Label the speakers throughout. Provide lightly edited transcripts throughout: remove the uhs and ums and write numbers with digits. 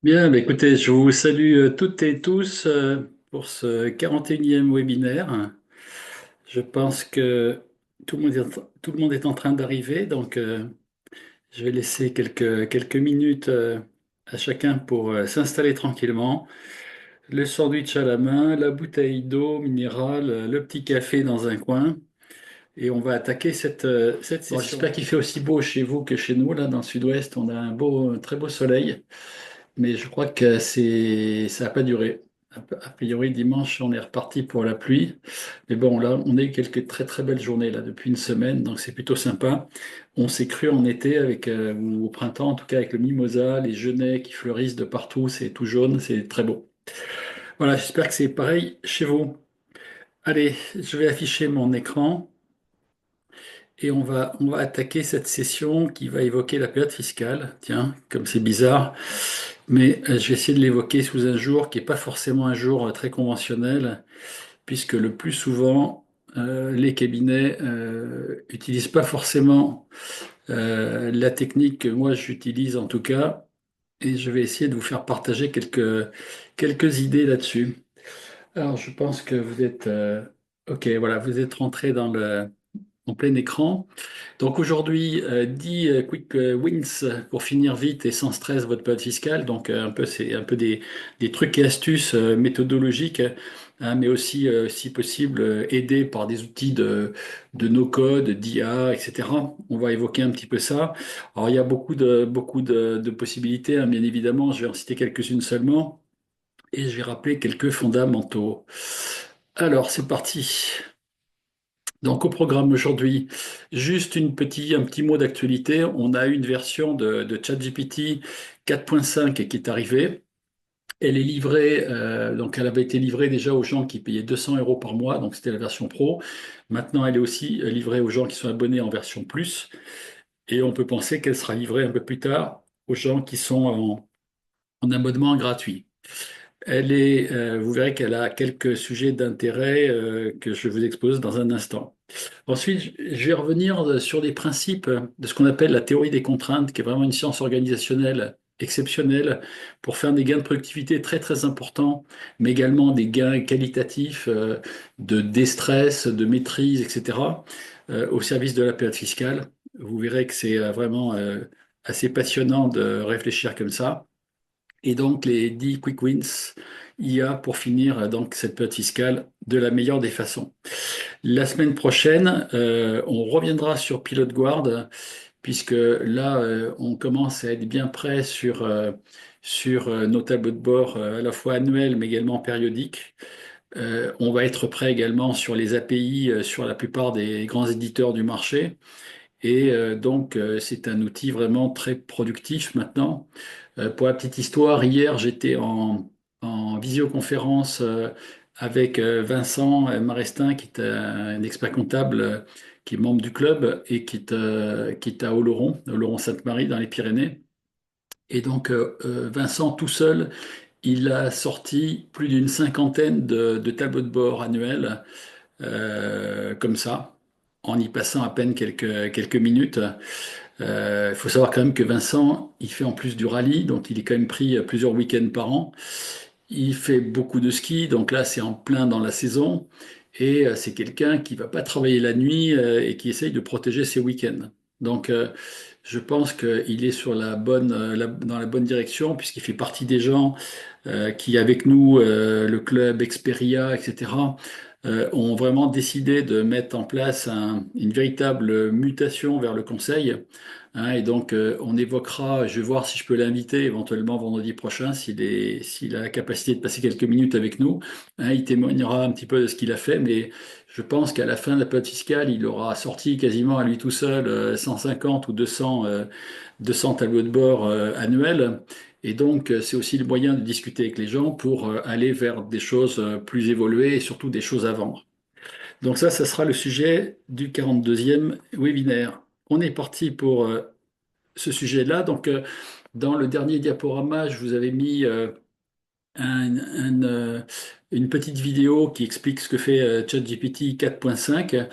Speaker 1: Bien, bah, écoutez, je vous salue toutes et tous pour ce 41e webinaire. Je pense que tout le monde est en train d'arriver, donc je vais laisser quelques minutes à chacun pour s'installer tranquillement. Le sandwich à la main, la bouteille d'eau minérale, le petit café dans un coin, et on va attaquer cette
Speaker 2: Bon,
Speaker 1: session.
Speaker 2: j'espère qu'il fait aussi beau chez vous que chez nous. Là, dans le sud-ouest, on a un très beau soleil, mais je crois que ça n'a pas duré. A priori, dimanche, on est reparti pour la pluie. Mais bon, là, on a eu quelques très très belles journées là depuis une semaine, donc c'est plutôt sympa. On s'est cru en été ou au printemps, en tout cas avec le mimosa, les genêts qui fleurissent de partout, c'est tout jaune, c'est très beau. Voilà, j'espère que c'est pareil chez vous. Allez, je vais afficher mon écran. Et on va attaquer cette session qui va évoquer la période fiscale. Tiens, comme c'est bizarre, mais je vais essayer de l'évoquer sous un jour qui n'est pas forcément un jour très conventionnel, puisque le plus souvent, les cabinets n'utilisent pas forcément la technique que moi j'utilise en tout cas, et je vais essayer de vous faire partager quelques idées là-dessus. Alors, je pense que vous êtes... ok, voilà, vous êtes rentré en plein écran. Donc aujourd'hui, 10 quick wins pour finir vite et sans stress votre période fiscale. Donc c'est un peu des trucs et astuces méthodologiques, hein, mais aussi, si possible, aidés par des outils de no-code, d'IA, etc. On va évoquer un petit peu ça. Alors il y a beaucoup de possibilités, hein, bien évidemment. Je vais en citer quelques-unes seulement et je vais rappeler quelques fondamentaux. Alors c'est parti. Donc au programme aujourd'hui, juste un petit mot d'actualité. On a une version de ChatGPT 4.5 qui est arrivée. Elle est livrée, donc elle avait été livrée déjà aux gens qui payaient 200 euros par mois, donc c'était la version pro. Maintenant, elle est aussi livrée aux gens qui sont abonnés en version plus. Et on peut penser qu'elle sera livrée un peu plus tard aux gens qui sont en abonnement gratuit. Vous verrez qu'elle a quelques sujets d'intérêt que je vous expose dans un instant. Ensuite, je vais revenir sur les principes de ce qu'on appelle la théorie des contraintes, qui est vraiment une science organisationnelle exceptionnelle pour faire des gains de productivité très très importants, mais également des gains qualitatifs de déstress, de maîtrise, etc., au service de la période fiscale. Vous verrez que c'est vraiment assez passionnant de réfléchir comme ça. Et donc les 10 quick wins, il y a pour finir donc cette période fiscale de la meilleure des façons. La semaine prochaine, on reviendra sur Pilot Guard, puisque là, on commence à être bien prêt sur nos tableaux de bord à la fois annuels, mais également périodiques. On va être prêt également sur les API, sur la plupart des grands éditeurs du marché. Et donc, c'est un outil vraiment très productif maintenant. Pour la petite histoire, hier, j'étais en visioconférence avec Vincent Marestin, qui est un expert comptable qui est membre du club et qui est à Oloron-Sainte-Marie, dans les Pyrénées. Et donc, Vincent, tout seul, il a sorti plus d'une cinquantaine de tableaux de bord annuels, comme ça, en y passant à peine quelques minutes. Il faut savoir quand même que Vincent, il fait en plus du rallye, donc il est quand même pris plusieurs week-ends par an. Il fait beaucoup de ski, donc là c'est en plein dans la saison. Et c'est quelqu'un qui va pas travailler la nuit et qui essaye de protéger ses week-ends. Donc je pense qu'il est sur dans la bonne direction puisqu'il fait partie des gens qui, avec nous, le club Experia, etc., ont vraiment décidé de mettre en place une véritable mutation vers le conseil. Hein, et donc, on évoquera, je vais voir si je peux l'inviter éventuellement vendredi prochain, s'il a la capacité de passer quelques minutes avec nous. Hein, il témoignera un petit peu de ce qu'il a fait, mais je pense qu'à la fin de la période fiscale, il aura sorti quasiment à lui tout seul 150 ou 200 tableaux de bord annuels. Et donc, c'est aussi le moyen de discuter avec les gens pour aller vers des choses plus évoluées et surtout des choses à vendre. Donc ça sera le sujet du 42e webinaire. On est parti pour ce sujet-là. Donc, dans le dernier diaporama, je vous avais mis un- une petite vidéo qui explique ce que fait ChatGPT 4.5.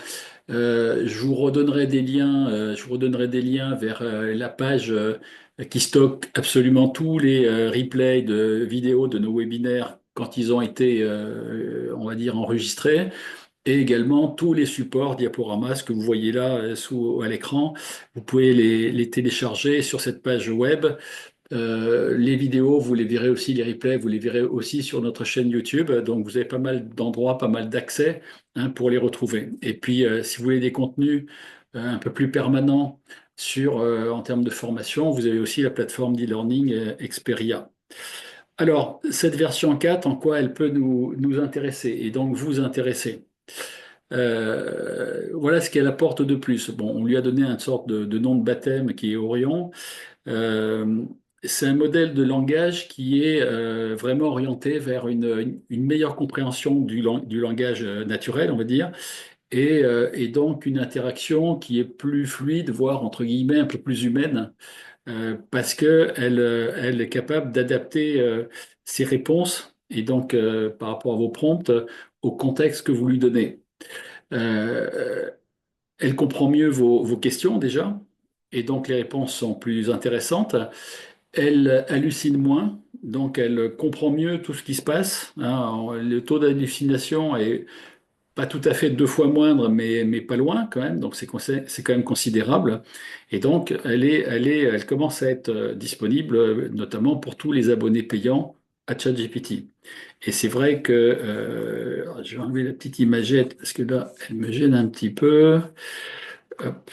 Speaker 1: Je vous redonnerai des liens vers la page qui stocke absolument tous les replays de vidéos de nos webinaires quand ils ont été, on va dire, enregistrés, et également tous les supports diaporamas que vous voyez là à l'écran. Vous pouvez les télécharger sur cette page web. Les vidéos, vous les verrez aussi, les replays, vous les verrez aussi sur notre chaîne YouTube. Donc, vous avez pas mal d'endroits, pas mal d'accès, hein, pour les retrouver. Et puis, si vous voulez des contenus un peu plus permanents en termes de formation, vous avez aussi la plateforme d'e-learning Experia. Alors, cette version 4, en quoi elle peut nous intéresser et donc vous intéresser? Voilà ce qu'elle apporte de plus. Bon, on lui a donné une sorte de nom de baptême qui est Orion. Euh, c'est un modèle de langage qui est vraiment orienté vers une meilleure compréhension du langage naturel, on va dire, et donc une interaction qui est plus fluide, voire entre guillemets un peu plus humaine, parce qu'elle est capable d'adapter ses réponses, et donc par rapport à vos prompts, au contexte que vous lui donnez. Euh, Elle comprend mieux vos questions déjà, et donc les réponses sont plus intéressantes. Elle hallucine moins, donc elle comprend mieux tout ce qui se passe, hein. Le taux d'hallucination est pas tout à fait 2 fois moindre, mais pas loin quand même, donc c'est quand même considérable. Et donc elle commence à être disponible, notamment pour tous les abonnés payants à ChatGPT. Et c'est vrai que, je vais enlever la petite imagette parce que là, elle me gêne un petit peu. Hop.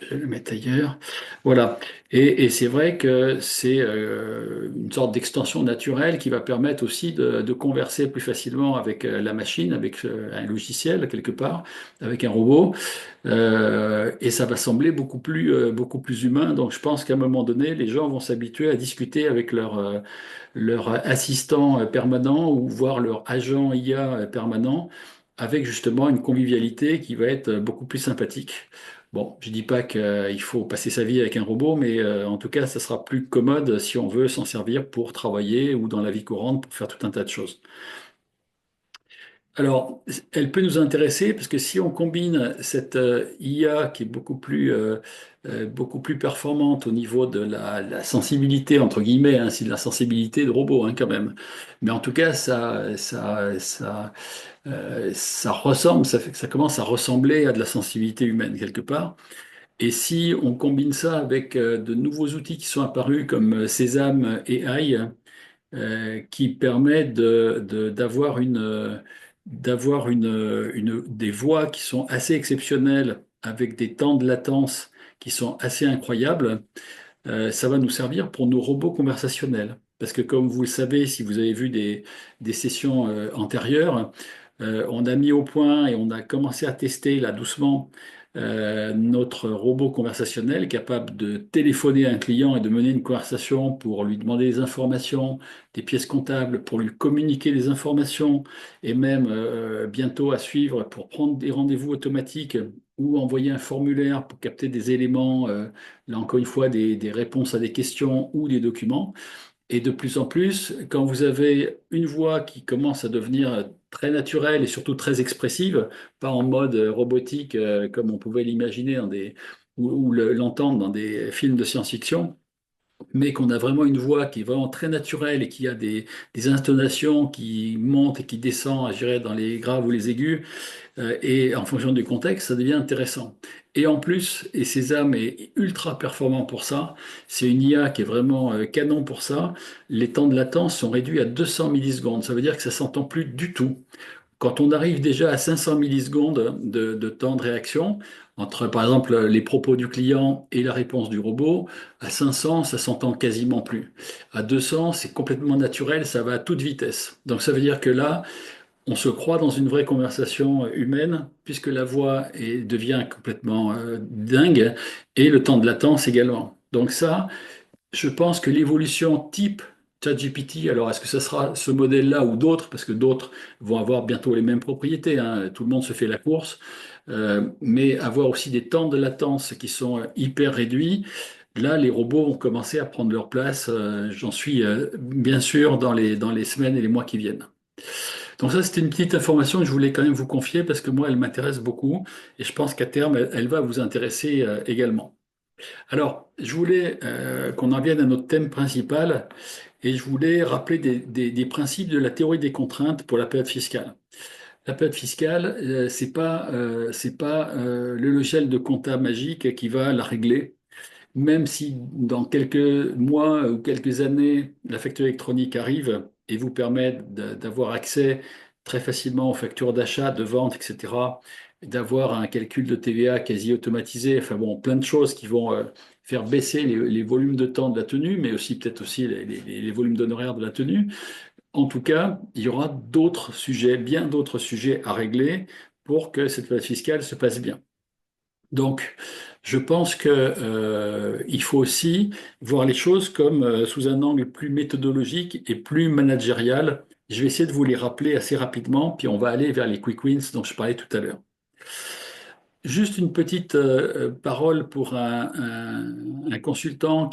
Speaker 1: Je vais le mettre ailleurs. Voilà. Et c'est vrai que c'est une sorte d'extension naturelle qui va permettre aussi de converser plus facilement avec la machine, avec un logiciel quelque part, avec un robot. Et ça va sembler beaucoup plus humain. Donc je pense qu'à un moment donné, les gens vont s'habituer à discuter avec leur assistant permanent ou voire leur agent IA permanent, avec justement une convivialité qui va être beaucoup plus sympathique. Bon, je dis pas qu'il faut passer sa vie avec un robot, mais en tout cas, ça sera plus commode si on veut s'en servir pour travailler ou dans la vie courante pour faire tout un tas de choses. Alors, elle peut nous intéresser parce que si on combine cette IA qui est beaucoup plus performante au niveau de la sensibilité, entre guillemets, hein, c'est de la sensibilité de robot, hein, quand même. Mais en tout cas, ça ressemble, ça fait que ça commence à ressembler à de la sensibilité humaine quelque part. Et si on combine ça avec de nouveaux outils qui sont apparus comme Sésame AI, qui permet d'avoir des voix qui sont assez exceptionnelles avec des temps de latence qui sont assez incroyables, ça va nous servir pour nos robots conversationnels. Parce que comme vous le savez, si vous avez vu des sessions antérieures, on a mis au point et on a commencé à tester là doucement notre robot conversationnel capable de téléphoner à un client et de mener une conversation pour lui demander des informations, des pièces comptables, pour lui communiquer des informations et même bientôt à suivre pour prendre des rendez-vous automatiques ou envoyer un formulaire pour capter des éléments, là encore une fois, des réponses à des questions ou des documents. Et de plus en plus, quand vous avez une voix qui commence à devenir très naturelle et surtout très expressive, pas en mode robotique comme on pouvait l'imaginer ou l'entendre dans des films de science-fiction, mais qu'on a vraiment une voix qui est vraiment très naturelle et qui a des intonations qui montent et qui descendent, je dirais, dans les graves ou les aigus, et en fonction du contexte, ça devient intéressant. Et en plus, et Sésame est ultra performant pour ça, c'est une IA qui est vraiment canon pour ça, les temps de latence sont réduits à 200 millisecondes. Ça veut dire que ça s'entend plus du tout. Quand on arrive déjà à 500 millisecondes de temps de réaction, entre par exemple les propos du client et la réponse du robot, à 500, ça s'entend quasiment plus. À 200, c'est complètement naturel, ça va à toute vitesse. Donc ça veut dire que là, on se croit dans une vraie conversation humaine, puisque la voix devient complètement dingue, et le temps de latence également. Donc ça, je pense que l'évolution type ChatGPT, alors est-ce que ce sera ce modèle-là ou d'autres, parce que d'autres vont avoir bientôt les mêmes propriétés, hein, tout le monde se fait la course, mais avoir aussi des temps de latence qui sont hyper réduits, là, les robots vont commencer à prendre leur place, j'en suis bien sûr dans les semaines et les mois qui viennent. Donc ça, c'était une petite information que je voulais quand même vous confier parce que moi, elle m'intéresse beaucoup et je pense qu'à terme, elle va vous intéresser également. Alors, je voulais qu'on en vienne à notre thème principal et je voulais rappeler des principes de la théorie des contraintes pour la période fiscale. La période fiscale, c'est pas le logiciel de compta magique qui va la régler. Même si dans quelques mois ou quelques années, la facture électronique arrive et vous permet d'avoir accès très facilement aux factures d'achat, de vente, etc., d'avoir un calcul de TVA quasi automatisé, enfin bon, plein de choses qui vont faire baisser les volumes de temps de la tenue, mais aussi peut-être aussi les volumes d'honoraires de la tenue. En tout cas, il y aura d'autres sujets, bien d'autres sujets à régler pour que cette période fiscale se passe bien. Donc, je pense que, il faut aussi voir les choses comme sous un angle plus méthodologique et plus managérial. Je vais essayer de vous les rappeler assez rapidement, puis on va aller vers les quick wins dont je parlais tout à l'heure. Juste une petite parole pour un consultant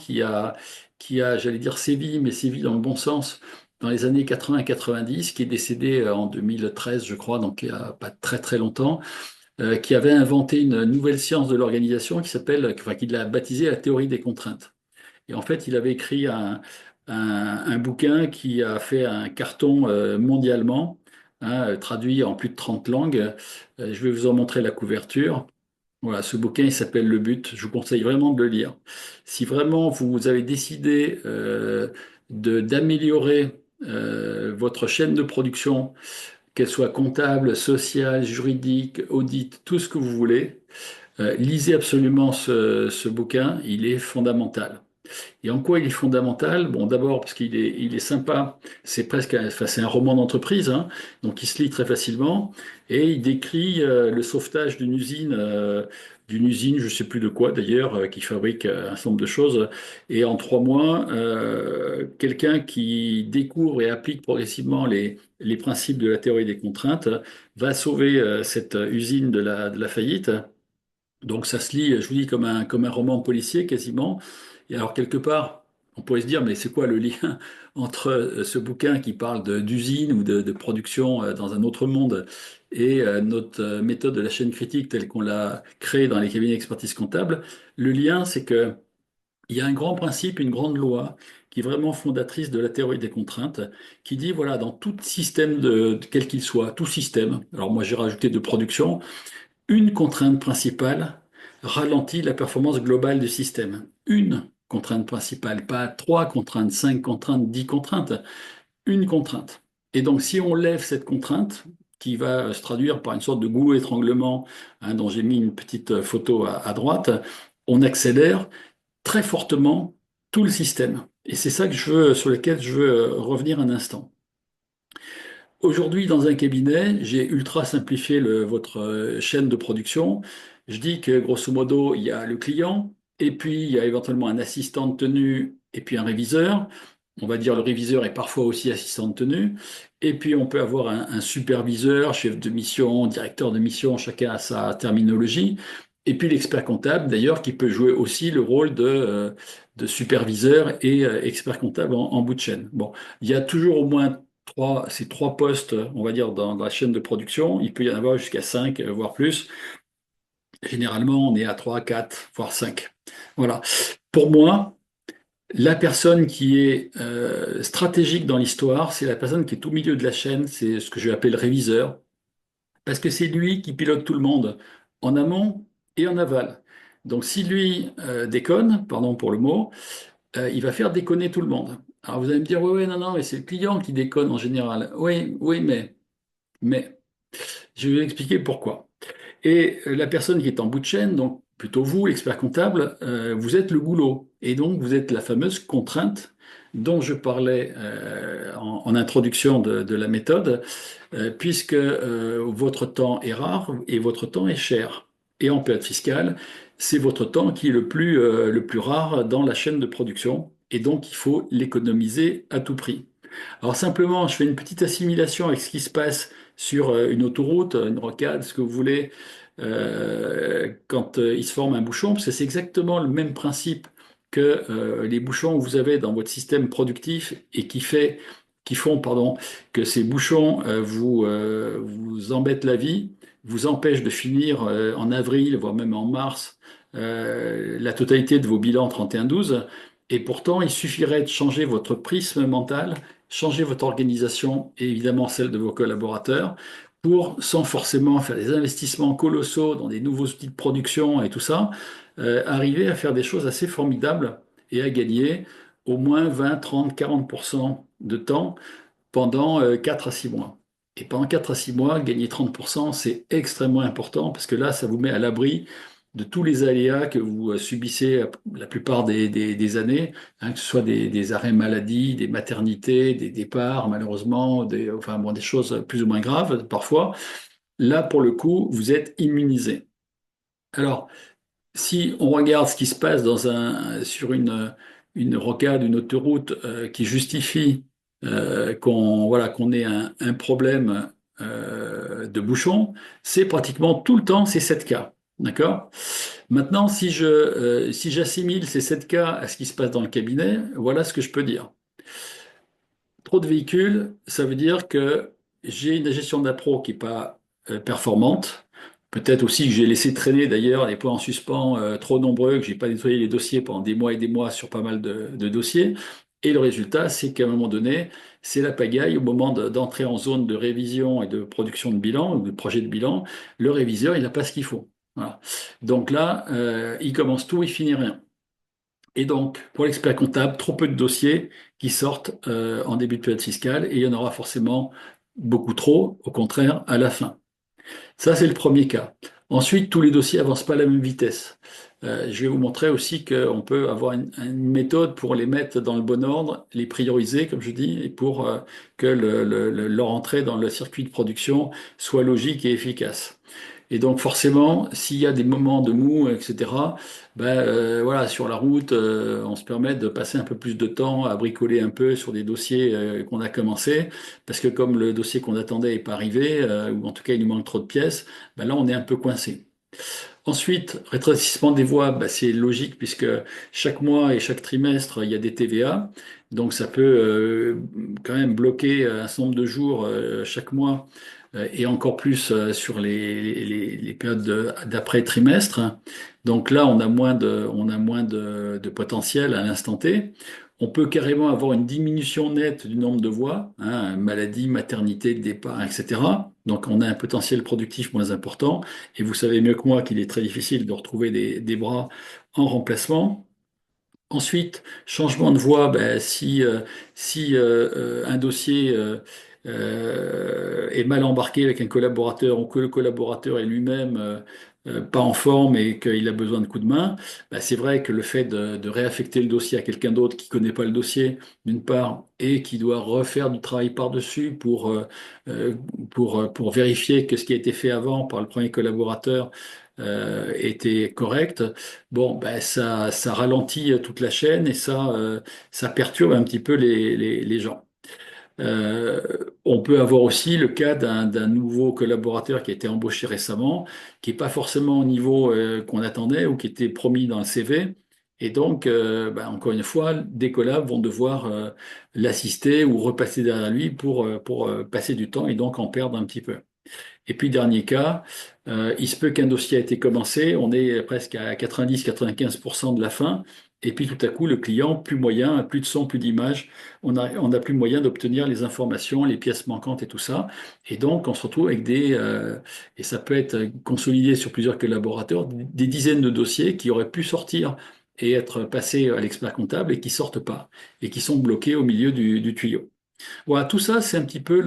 Speaker 1: j'allais dire, sévi, mais sévi dans le bon sens, dans les années 80-90, qui est décédé en 2013, je crois, donc il n'y a pas très très longtemps, qui avait inventé une nouvelle science de l'organisation enfin, qu'il a baptisée la théorie des contraintes. Et en fait, il avait écrit un bouquin qui a fait un carton mondialement, hein, traduit en plus de 30 langues. Je vais vous en montrer la couverture. Voilà, ce bouquin, il s'appelle Le But. Je vous conseille vraiment de le lire. Si vraiment vous avez décidé d'améliorer votre chaîne de production, qu'elle soit comptable, sociale, juridique, audit, tout ce que vous voulez, lisez absolument ce bouquin, il est fondamental. Et en quoi il est fondamental? Bon, d'abord parce il est sympa, enfin, c'est un roman d'entreprise, hein, donc il se lit très facilement, et il décrit le sauvetage d'une usine, je sais plus de quoi d'ailleurs, qui fabrique un certain nombre de choses, et en 3 mois, quelqu'un qui découvre et applique progressivement les principes de la théorie des contraintes va sauver cette usine de la faillite. Donc ça se lit, je vous dis, comme un roman policier quasiment. Et alors quelque part, on pourrait se dire, mais c'est quoi le lien entre ce bouquin qui parle d'usine ou de production dans un autre monde et notre méthode de la chaîne critique telle qu'on l'a créée dans les cabinets d'expertise comptable? Le lien, c'est que il y a un grand principe, une grande loi qui est vraiment fondatrice de la théorie des contraintes, qui dit, voilà, dans tout système quel qu'il soit, tout système, alors moi j'ai rajouté de production, une contrainte principale ralentit la performance globale du système. Une contrainte principale, pas 3 contraintes, 5 contraintes, 10 contraintes, une contrainte. Et donc, si on lève cette contrainte, qui va se traduire par une sorte de goulot étranglement, hein, dont j'ai mis une petite photo à droite, on accélère très fortement tout le système. Et c'est ça sur lequel je veux revenir un instant. Aujourd'hui, dans un cabinet, j'ai ultra simplifié votre chaîne de production. Je dis que grosso modo, il y a le client, et puis il y a éventuellement un assistant de tenue, et puis un réviseur. On va dire le réviseur est parfois aussi assistant de tenue. Et puis on peut avoir un superviseur, chef de mission, directeur de mission, chacun a sa terminologie. Et puis l'expert comptable, d'ailleurs, qui peut jouer aussi le rôle de superviseur et expert comptable en bout de chaîne. Bon, il y a toujours au moins ces 3 postes, on va dire, dans la chaîne de production. Il peut y en avoir jusqu'à 5, voire plus. Généralement, on est à 3, 4, voire 5. Voilà. Pour moi, la personne qui est stratégique dans l'histoire, c'est la personne qui est au milieu de la chaîne, c'est ce que je vais appeler le réviseur, parce que c'est lui qui pilote tout le monde, en amont et en aval. Donc si lui déconne, pardon pour le mot, il va faire déconner tout le monde. Alors vous allez me dire, oui, oui, non, non, mais c'est le client qui déconne en général. Oui, oui, mais je vais expliquer pourquoi. Et la personne qui est en bout de chaîne, donc plutôt vous, l'expert comptable, vous êtes le goulot. Et donc vous êtes la fameuse contrainte dont je parlais en introduction de la méthode, puisque votre temps est rare et votre temps est cher. Et en période fiscale, c'est votre temps qui est le plus rare dans la chaîne de production. Et donc il faut l'économiser à tout prix. Alors simplement, je fais une petite assimilation avec ce qui se passe sur une autoroute, une rocade, ce que vous voulez, quand il se forme un bouchon, parce que c'est exactement le même principe que les bouchons que vous avez dans votre système productif et
Speaker 2: qui font, pardon, que ces bouchons vous embêtent la vie, vous empêchent de finir en avril, voire même en mars, la totalité de vos bilans 31-12. Et pourtant, il suffirait de changer votre prisme mental, changer votre organisation et évidemment celle de vos collaborateurs pour, sans forcément faire des investissements colossaux dans des nouveaux outils de production et tout ça, arriver à faire des choses assez formidables et à gagner au moins 20, 30, 40% de temps pendant 4 à 6 mois. Et pendant 4 à 6 mois, gagner 30%, c'est extrêmement important parce que là, ça vous met à l'abri de tous les aléas que vous subissez la plupart des années, hein, que ce soit des arrêts maladie, des maternités, des départs, malheureusement, enfin, bon, des choses plus ou moins graves parfois. Là, pour le coup, vous êtes immunisé. Alors, si on regarde ce qui se passe sur une rocade, une autoroute qui justifie qu'on ait un problème de bouchon, c'est pratiquement tout le temps ces 7 cas. D'accord? Maintenant, si j'assimile ces 7 cas à ce qui se passe dans le cabinet, voilà ce que je peux dire. Trop de véhicules, ça veut dire que j'ai une gestion d'appro qui n'est pas performante. Peut-être aussi que j'ai laissé traîner d'ailleurs les points en suspens trop nombreux, que j'ai pas nettoyé les dossiers pendant des mois et des mois sur pas mal de dossiers. Et le résultat, c'est qu'à un moment donné, c'est la pagaille au moment d'entrer en zone de révision et de production de bilan, ou de projet de bilan. Le réviseur, il n'a pas ce qu'il faut. Voilà. Donc là, il commence tout, il finit rien. Et donc, pour l'expert comptable, trop peu de dossiers qui sortent en début de période fiscale et il y en aura forcément beaucoup trop, au contraire, à la fin. Ça, c'est le premier cas. Ensuite, tous les dossiers avancent pas à la même vitesse. Je vais vous montrer aussi qu'on peut avoir une méthode pour les mettre dans le bon ordre, les prioriser, comme je dis, et pour que leur entrée dans le circuit de production soit logique et efficace. Et donc forcément, s'il y a des moments de mou, etc., ben, voilà, sur la route, on se permet de passer un peu plus de temps à bricoler un peu sur des dossiers qu'on a commencé, parce que comme le dossier qu'on attendait n'est pas arrivé, ou en tout cas il nous manque trop de pièces, ben là on est un peu coincé. Ensuite, rétrécissement des voies, ben, c'est logique puisque chaque mois et chaque trimestre, il y a des TVA. Donc ça peut quand même bloquer un certain nombre de jours chaque mois et encore plus sur les périodes d'après-trimestre. Donc là, on a moins de potentiel à l'instant T. On peut carrément avoir une diminution nette du nombre de voies, hein, maladie, maternité, départ, etc. Donc on a un potentiel productif moins important. Et vous savez mieux que moi qu'il est très difficile de retrouver des bras en remplacement. Ensuite, changement de voie, ben, si un dossier est mal embarqué avec un collaborateur ou que le collaborateur est lui-même pas en forme et qu'il a besoin de coups de main, ben, c'est vrai que le fait de réaffecter le dossier à quelqu'un d'autre qui connaît pas le dossier, d'une part, et qui doit refaire du travail par-dessus euh, pour vérifier que ce qui a été fait avant par le premier collaborateur était correct. Bon, ben ça ralentit toute la chaîne et ça perturbe un petit peu les gens. Euh, on peut avoir aussi le cas d'un nouveau collaborateur qui a été embauché récemment, qui n'est pas forcément au niveau qu'on attendait ou qui était promis dans le CV. Et donc, ben, encore une fois, des collabs vont devoir l'assister ou repasser derrière lui pour passer du temps et donc en perdre un petit peu. Et puis, dernier cas, il se peut qu'un dossier a été commencé, on est presque à 90-95% de la fin, et puis tout à coup, le client, plus moyen, plus de son, plus d'image, on a plus moyen d'obtenir les informations, les pièces manquantes et tout ça. Et donc, on se retrouve avec et ça peut être consolidé sur plusieurs collaborateurs, des dizaines de dossiers qui auraient pu sortir et être passés à l'expert comptable et qui sortent pas, et qui sont bloqués au milieu du tuyau. Voilà, tout ça, c'est un petit peu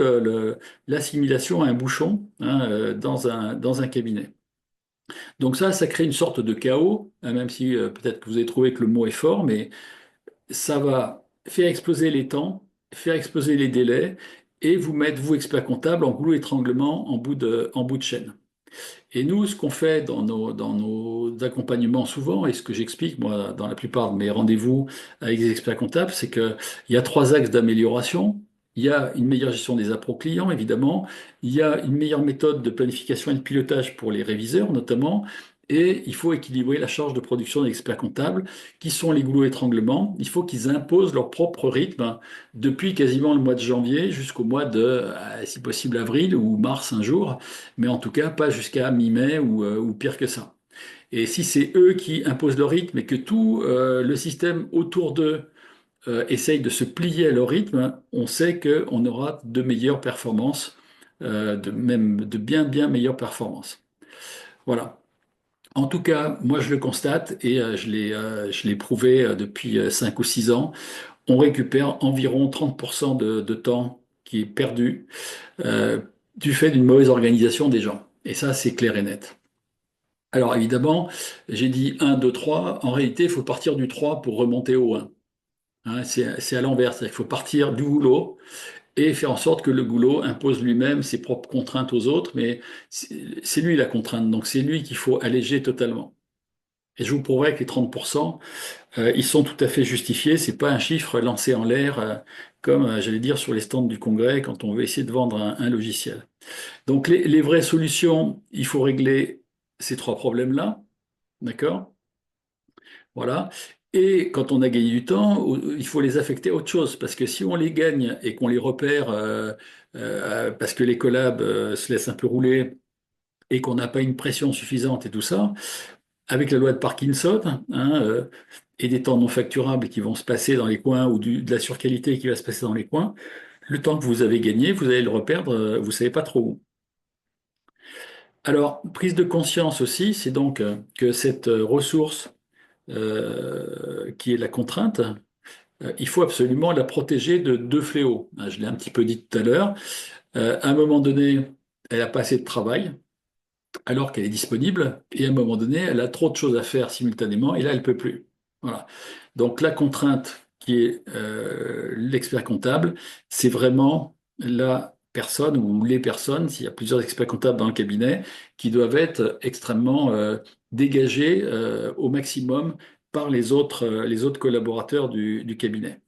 Speaker 2: l'assimilation à un bouchon hein, dans un cabinet. Donc ça crée une sorte de chaos, hein, même si peut-être que vous avez trouvé que le mot est fort, mais ça va faire exploser les temps, faire exploser les délais et vous mettre, vous, expert comptable, en goulot étranglement en bout de chaîne. Et nous, ce qu'on fait dans nos accompagnements souvent, et ce que j'explique moi dans la plupart de mes rendez-vous avec les experts comptables, c'est qu'il y a 3 axes d'amélioration. Il y a une meilleure gestion des appros clients, évidemment. Il y a une meilleure méthode de planification et de pilotage pour les réviseurs, notamment. Et il faut équilibrer la charge de production des experts comptables, qui sont les goulots étranglement. Il faut qu'ils imposent leur propre rythme depuis quasiment le mois de janvier jusqu'au mois de, si possible, avril ou mars un jour, mais en tout cas pas jusqu'à mi-mai ou pire que ça. Et si c'est eux qui imposent leur rythme et que tout le système autour d'eux essaye de se plier à leur rythme, on sait qu'on aura de meilleures performances, même de bien, bien meilleures performances. Voilà. En tout cas, moi je le constate et je l'ai prouvé depuis 5 ou 6 ans. On récupère environ 30% de temps qui est perdu euh, du fait d'une mauvaise organisation des gens. Et ça, c'est clair et net. Alors évidemment, j'ai dit un, 2, 3. En réalité, il faut partir du 3 pour remonter au 1. Hein, c'est à l'envers, c'est-à-dire qu'il faut partir du goulot et faire en sorte que le goulot impose lui-même ses propres contraintes aux autres, mais c'est lui la contrainte, donc c'est lui qu'il faut alléger totalement. Et je vous prouverai que les 30%, ils sont tout à fait justifiés. C'est pas un chiffre lancé en l'air, comme j'allais dire sur les stands du Congrès quand on veut essayer de vendre un logiciel. Donc les vraies solutions, il faut régler ces trois problèmes-là, d'accord? Voilà. Et quand on a gagné du temps, il faut les affecter à autre chose, parce que si on les gagne et qu'on les repère, parce que les collabs se laissent un peu rouler et qu'on n'a pas une pression suffisante et tout ça, avec la loi de Parkinson, hein, et des temps non facturables qui vont se passer dans les coins ou de la surqualité qui va se passer dans les coins, le temps que vous avez gagné, vous allez le reperdre, vous ne savez pas trop où. Alors, prise de conscience aussi, c'est donc que cette ressource qui est la contrainte, il faut absolument la protéger de deux fléaux. Je l'ai un petit peu dit tout à l'heure. À un moment donné, elle n'a pas assez de travail, alors qu'elle est disponible, et à un moment donné, elle a trop de choses à faire simultanément, et là, elle ne peut plus. Voilà. Donc la contrainte qui est l'expert comptable, c'est vraiment la personne ou les personnes, s'il y a plusieurs experts comptables dans le cabinet, qui doivent être extrêmement dégagés au maximum par les autres collaborateurs du cabinet.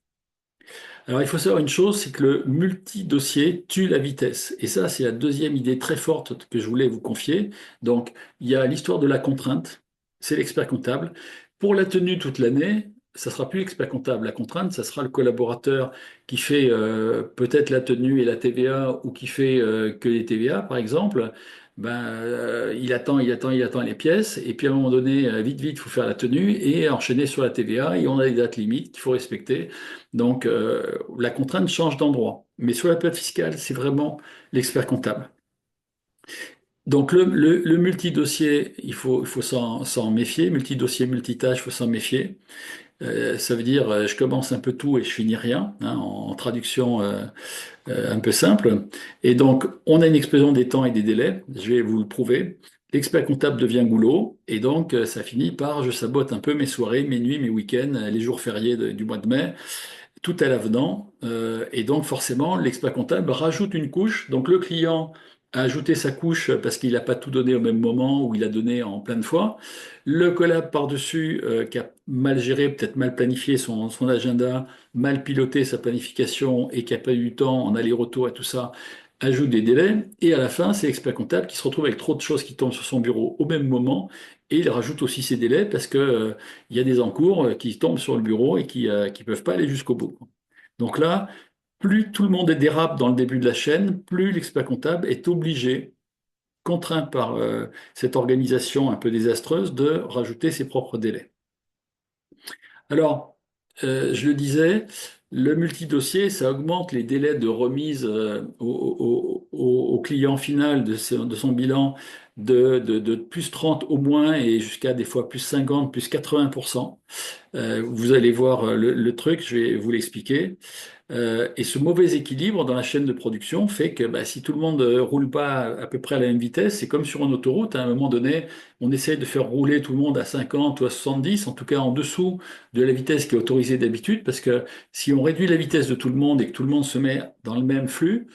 Speaker 2: Alors, il faut savoir une chose, c'est que le multi-dossier tue la vitesse. Et ça, c'est la deuxième idée très forte que je voulais vous confier. Donc, il y a l'histoire de la contrainte, c'est l'expert comptable. Pour la tenue toute l'année, ça sera plus l'expert comptable. La contrainte, ça sera le collaborateur qui fait peut-être la tenue et la TVA ou qui fait que les TVA, par exemple. Ben, il attend, il attend, il attend les pièces. Et puis, à un moment donné, vite, vite, il faut faire la tenue et enchaîner sur la TVA. Et on a des dates limites qu'il faut respecter. Donc, la contrainte change d'endroit. Mais sur la période fiscale, c'est vraiment l'expert comptable. Donc, le multi-dossier, il faut s'en méfier. Multi-dossier, multitâche, il faut s'en méfier. Ça veut dire, je commence un peu tout et je finis rien, hein, en traduction un peu simple. Et donc, on a une explosion des temps et des délais. Je vais vous le prouver. L'expert comptable devient goulot, et donc ça finit par je sabote un peu mes soirées, mes nuits, mes week-ends, les jours fériés du mois de mai, tout à l'avenant. Et donc, forcément, l'expert comptable rajoute une couche. Donc, le client a ajouté sa couche parce qu'il n'a pas tout donné au même moment ou il a donné en plein de fois. Le collab par-dessus, qui a mal géré, peut-être mal planifié son agenda, mal piloté sa planification et qui n'a pas eu du temps en aller-retour et tout ça, ajoute des délais. Et à la fin, c'est l'expert comptable qui se retrouve avec trop de choses qui tombent sur son bureau au même moment. Et il rajoute aussi ses délais parce que, il y a des encours qui tombent sur le bureau et qui ne peuvent pas aller jusqu'au bout. Donc là, plus tout le monde est dérape dans le début de la chaîne, plus l'expert comptable est obligé, contraint par cette organisation un peu désastreuse, de rajouter ses propres délais. Alors, je le disais, le multidossier, ça augmente les délais de remise au client final de son bilan de plus 30 au moins et jusqu'à des fois plus 50, plus 80%. Vous allez voir le truc, je vais vous l'expliquer. Et ce mauvais équilibre dans la chaîne de production fait que bah, si tout le monde roule pas à peu près à la même vitesse, c'est comme sur une autoroute. À un moment donné, on essaye de faire rouler tout le monde à 50 ou à 70, en tout cas en dessous de la vitesse qui est autorisée d'habitude, parce que si on réduit la vitesse de tout le monde et que tout le monde se met dans le même flux,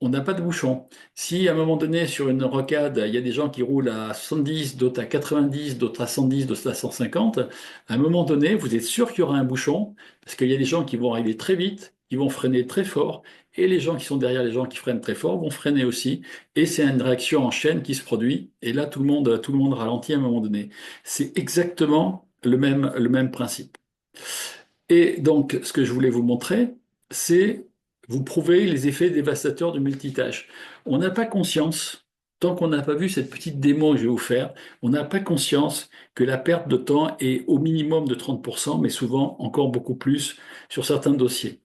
Speaker 2: on n'a pas de bouchon. Si à un moment donné, sur une rocade, il y a des gens qui roulent à 70, d'autres à 90, d'autres à 110, d'autres à 150, à un moment donné, vous êtes sûr qu'il y aura un bouchon, parce qu'il y a des gens qui vont arriver très vite, ils vont freiner très fort, et les gens qui sont derrière les gens qui freinent très fort vont freiner aussi, et c'est une réaction en chaîne qui se produit, et là tout le monde ralentit à un moment donné. C'est exactement le même principe. Et donc, ce que je voulais vous montrer, c'est vous prouver les effets dévastateurs du multitâche. On n'a pas conscience, tant qu'on n'a pas vu cette petite démo que je vais vous faire, on n'a pas conscience que la perte de temps est au minimum de 30%, mais souvent encore beaucoup plus sur certains dossiers.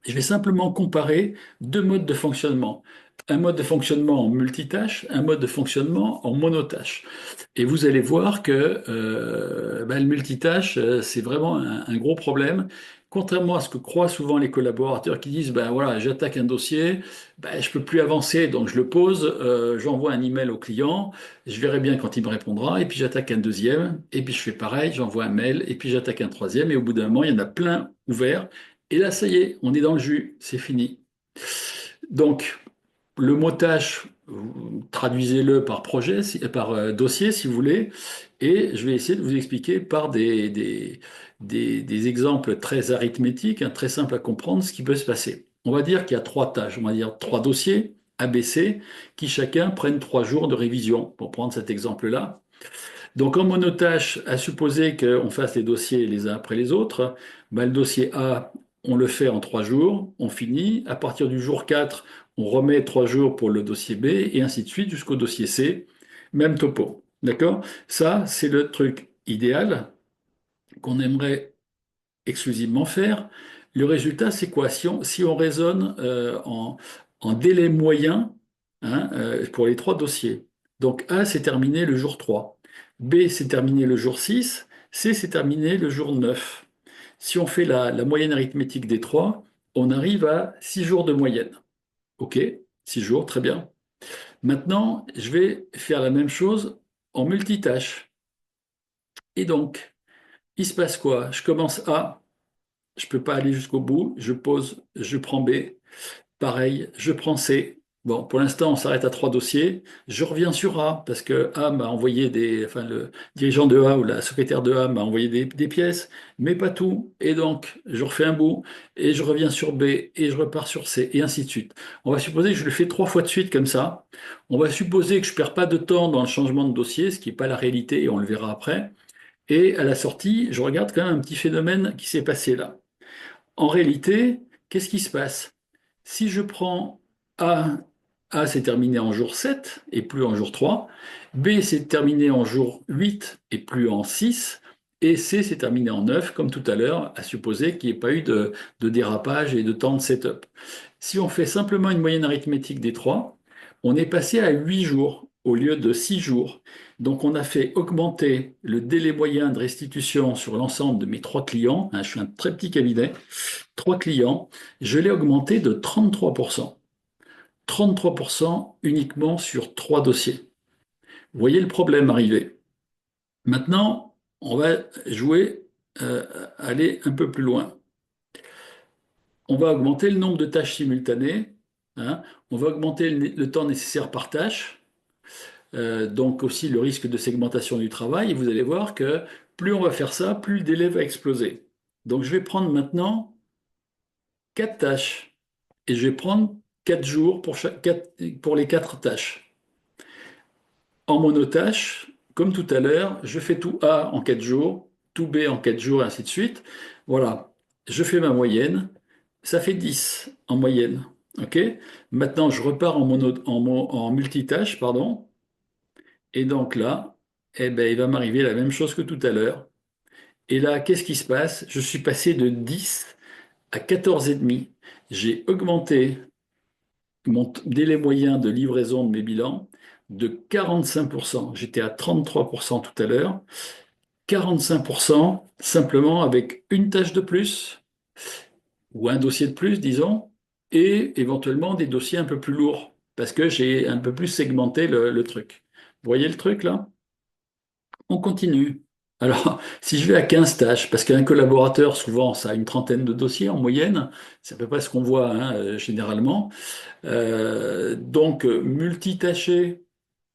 Speaker 2: Je vais simplement comparer deux modes de fonctionnement. Un mode de fonctionnement en multitâche, un mode de fonctionnement en monotâche. Et vous allez voir que le multitâche, c'est vraiment un gros problème. Contrairement à ce que croient souvent les collaborateurs qui disent, ben voilà, j'attaque un dossier, ben, je peux plus avancer, donc je le pose, j'envoie un email au client, je verrai bien quand il me répondra, et puis j'attaque un deuxième, et puis je fais pareil, j'envoie un mail, et puis j'attaque un troisième, et au bout d'un moment, il y en a plein ouverts, et là, ça y est, on est dans le jus, c'est fini. Donc, le mot tâche, traduisez-le par projet, par dossier si vous voulez, et je vais essayer de vous expliquer par des exemples très arithmétiques, hein, très simples à comprendre, ce qui peut se passer. On va dire qu'il y a trois tâches, on va dire trois dossiers ABC, qui chacun prennent 3 jours de révision, pour prendre cet exemple-là. Donc en monotâche, à supposer qu'on fasse les dossiers les uns après les autres, le dossier A, on le fait en 3 jours, on finit. À partir du jour 4, on remet 3 jours pour le dossier B, et ainsi de suite jusqu'au dossier C. Même topo. D'accord? Ça, c'est le truc idéal qu'on aimerait exclusivement faire. Le résultat, c'est quoi? Si on raisonne en délai moyen, hein, pour les trois dossiers. Donc A, c'est terminé le jour 3. B, c'est terminé le jour 6. C, c'est terminé le jour 9. Si on fait la moyenne arithmétique des trois, on arrive à 6 jours de moyenne. OK, 6 jours, très bien. Maintenant, je vais faire la même chose en multitâche. Et donc, il se passe quoi? Je commence A, je ne peux pas aller jusqu'au bout, je pose, je prends B, pareil, je prends C. Bon, pour l'instant, on s'arrête à trois dossiers. Je reviens sur A parce que A m'a envoyé enfin, le dirigeant de A ou la secrétaire de A m'a envoyé des pièces, mais pas tout. Et donc, je refais un bout et je reviens sur B et je repars sur C et ainsi de suite. On va supposer que je le fais 3 fois de suite comme ça. On va supposer que je perds pas de temps dans le changement de dossier, ce qui n'est pas la réalité et on le verra après. Et à la sortie, je regarde quand même un petit phénomène qui s'est passé là. En réalité, qu'est-ce qui se passe? Si je prends A, A c'est terminé en jour 7 et plus en jour 3, B c'est terminé en jour 8 et plus en 6, et C c'est terminé en 9, comme tout à l'heure, à supposer qu'il n'y ait pas eu de dérapage et de temps de setup. Si on fait simplement une moyenne arithmétique des trois, on est passé à 8 jours au lieu de 6 jours. Donc on a fait augmenter le délai moyen de restitution sur l'ensemble de mes trois clients, hein, je suis un très petit cabinet, trois clients, je l'ai augmenté de 33%. 33% uniquement sur trois dossiers. Vous voyez le problème arriver. Maintenant, on va jouer, aller un peu plus loin. On va augmenter le nombre de tâches simultanées, hein. On va augmenter le temps nécessaire par tâche, donc aussi le risque de segmentation du travail. Et vous allez voir que plus on va faire ça, plus le délai va exploser. Donc je vais prendre maintenant 4 tâches et je vais prendre 4 jours pour les 4 tâches. En monotâche, comme tout à l'heure, je fais tout A en 4 jours, tout B en 4 jours, et ainsi de suite. Voilà, je fais ma moyenne. Ça fait 10 en moyenne. OK? Maintenant, je repars en multitâche, pardon. Et donc là, eh ben, il va m'arriver la même chose que tout à l'heure. Et là, qu'est-ce qui se passe? Je suis passé de 10 à 14,5. J'ai augmenté mon délai moyen de livraison de mes bilans de 45%. J'étais à 33% tout à l'heure. 45% simplement avec une tâche de plus ou un dossier de plus, disons, et éventuellement des dossiers un peu plus lourds parce que j'ai un peu plus segmenté le truc. Vous voyez le truc là? On continue. Alors, si je vais à 15 tâches, parce qu'un collaborateur, souvent, ça a une trentaine de dossiers en moyenne, c'est à peu près ce qu'on voit, hein, généralement. Donc, multitâcher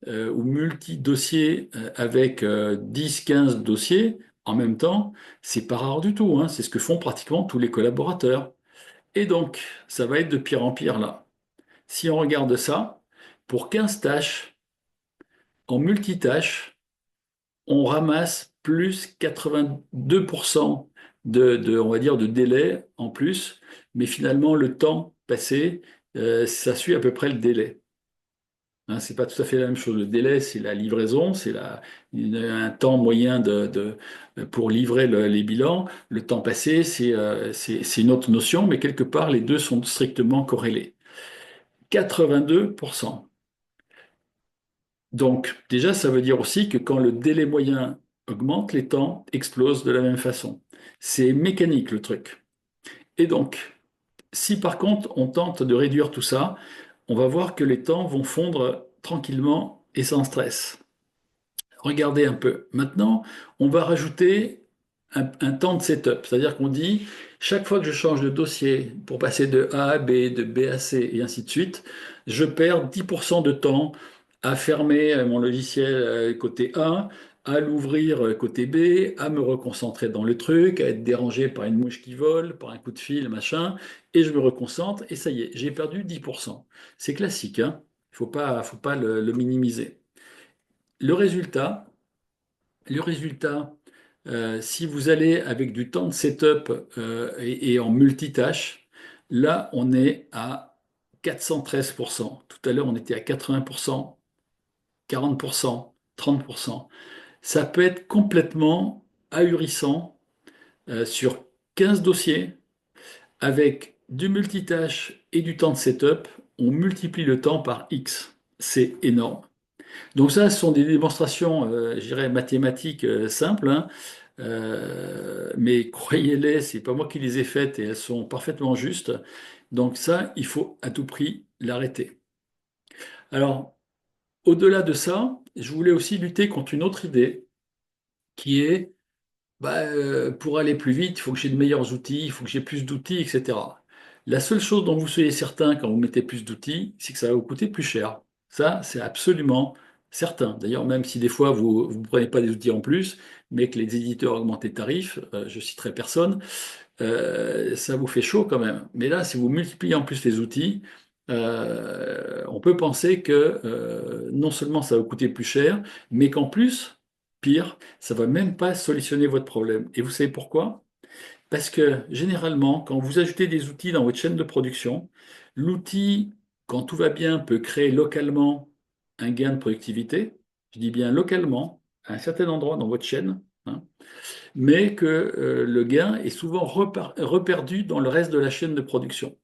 Speaker 2: ou multi-dossiers avec 10-15 dossiers en même temps, c'est pas rare du tout, hein. C'est ce que font pratiquement tous les collaborateurs.
Speaker 1: Et donc, ça va être de pire en pire là. Si on regarde ça, pour 15 tâches, en multitâche, on ramasse plus 82% on va dire, de délai en plus, mais finalement, le temps passé, ça suit à peu près le délai. Hein, c'est pas tout à fait la même chose. Le délai, c'est la livraison, un temps moyen pour livrer les bilans. Le temps passé, c'est une autre notion, mais quelque part, les deux sont strictement corrélés. 82%. Donc, déjà, ça veut dire aussi que quand le délai moyen augmente, les temps explosent de la même façon. C'est mécanique le truc. Et donc, si par contre on tente de réduire tout ça, on va voir que les temps vont fondre tranquillement et sans stress. Regardez un peu. Maintenant, on va rajouter un temps de setup. C'est-à-dire qu'on dit, chaque fois que je change de dossier pour passer de A à B, de B à C et ainsi de suite, je perds 10% de temps à fermer mon logiciel côté A, à l'ouvrir côté B, à me reconcentrer dans le truc, à être dérangé par une mouche qui vole, par un coup de fil, machin, et je me reconcentre, et ça y est, j'ai perdu 10%. C'est classique, hein. Faut pas le minimiser. Le résultat, le résultat, si vous allez avec du temps de setup et en multitâche, là, on est à 413%. Tout à l'heure, on était à 80%, 40%, 30%. Ça peut être complètement ahurissant sur 15 dossiers avec du multitâche et du temps de setup. On multiplie le temps par X. C'est énorme. Donc ça, ce sont des démonstrations, je dirais, mathématiques simples, hein. Mais croyez-les, c'est pas moi qui les ai faites et elles sont parfaitement justes. Donc ça, il faut à tout prix l'arrêter. Alors, au-delà de ça, je voulais aussi lutter contre une autre idée qui est, pour aller plus vite, il faut que j'ai de meilleurs outils, il faut que j'ai plus d'outils, etc. La seule chose dont vous soyez certain quand vous mettez plus d'outils, c'est que ça va vous coûter plus cher. Ça, c'est absolument certain. D'ailleurs, même si des fois vous ne prenez pas des outils en plus, mais que les éditeurs augmentent les tarifs, je citerai personne, ça vous fait chaud quand même. Mais là, si vous multipliez en plus les outils, on peut penser que non seulement ça va vous coûter plus cher, mais qu'en plus, pire, ça va même pas solutionner votre problème. Et vous savez pourquoi? Parce que généralement, quand vous ajoutez des outils dans votre chaîne de production, l'outil, quand tout va bien, peut créer localement un gain de productivité. Je dis bien localement, à un certain endroit dans votre chaîne, hein, mais que le gain est souvent reperdu dans le reste de la chaîne de production.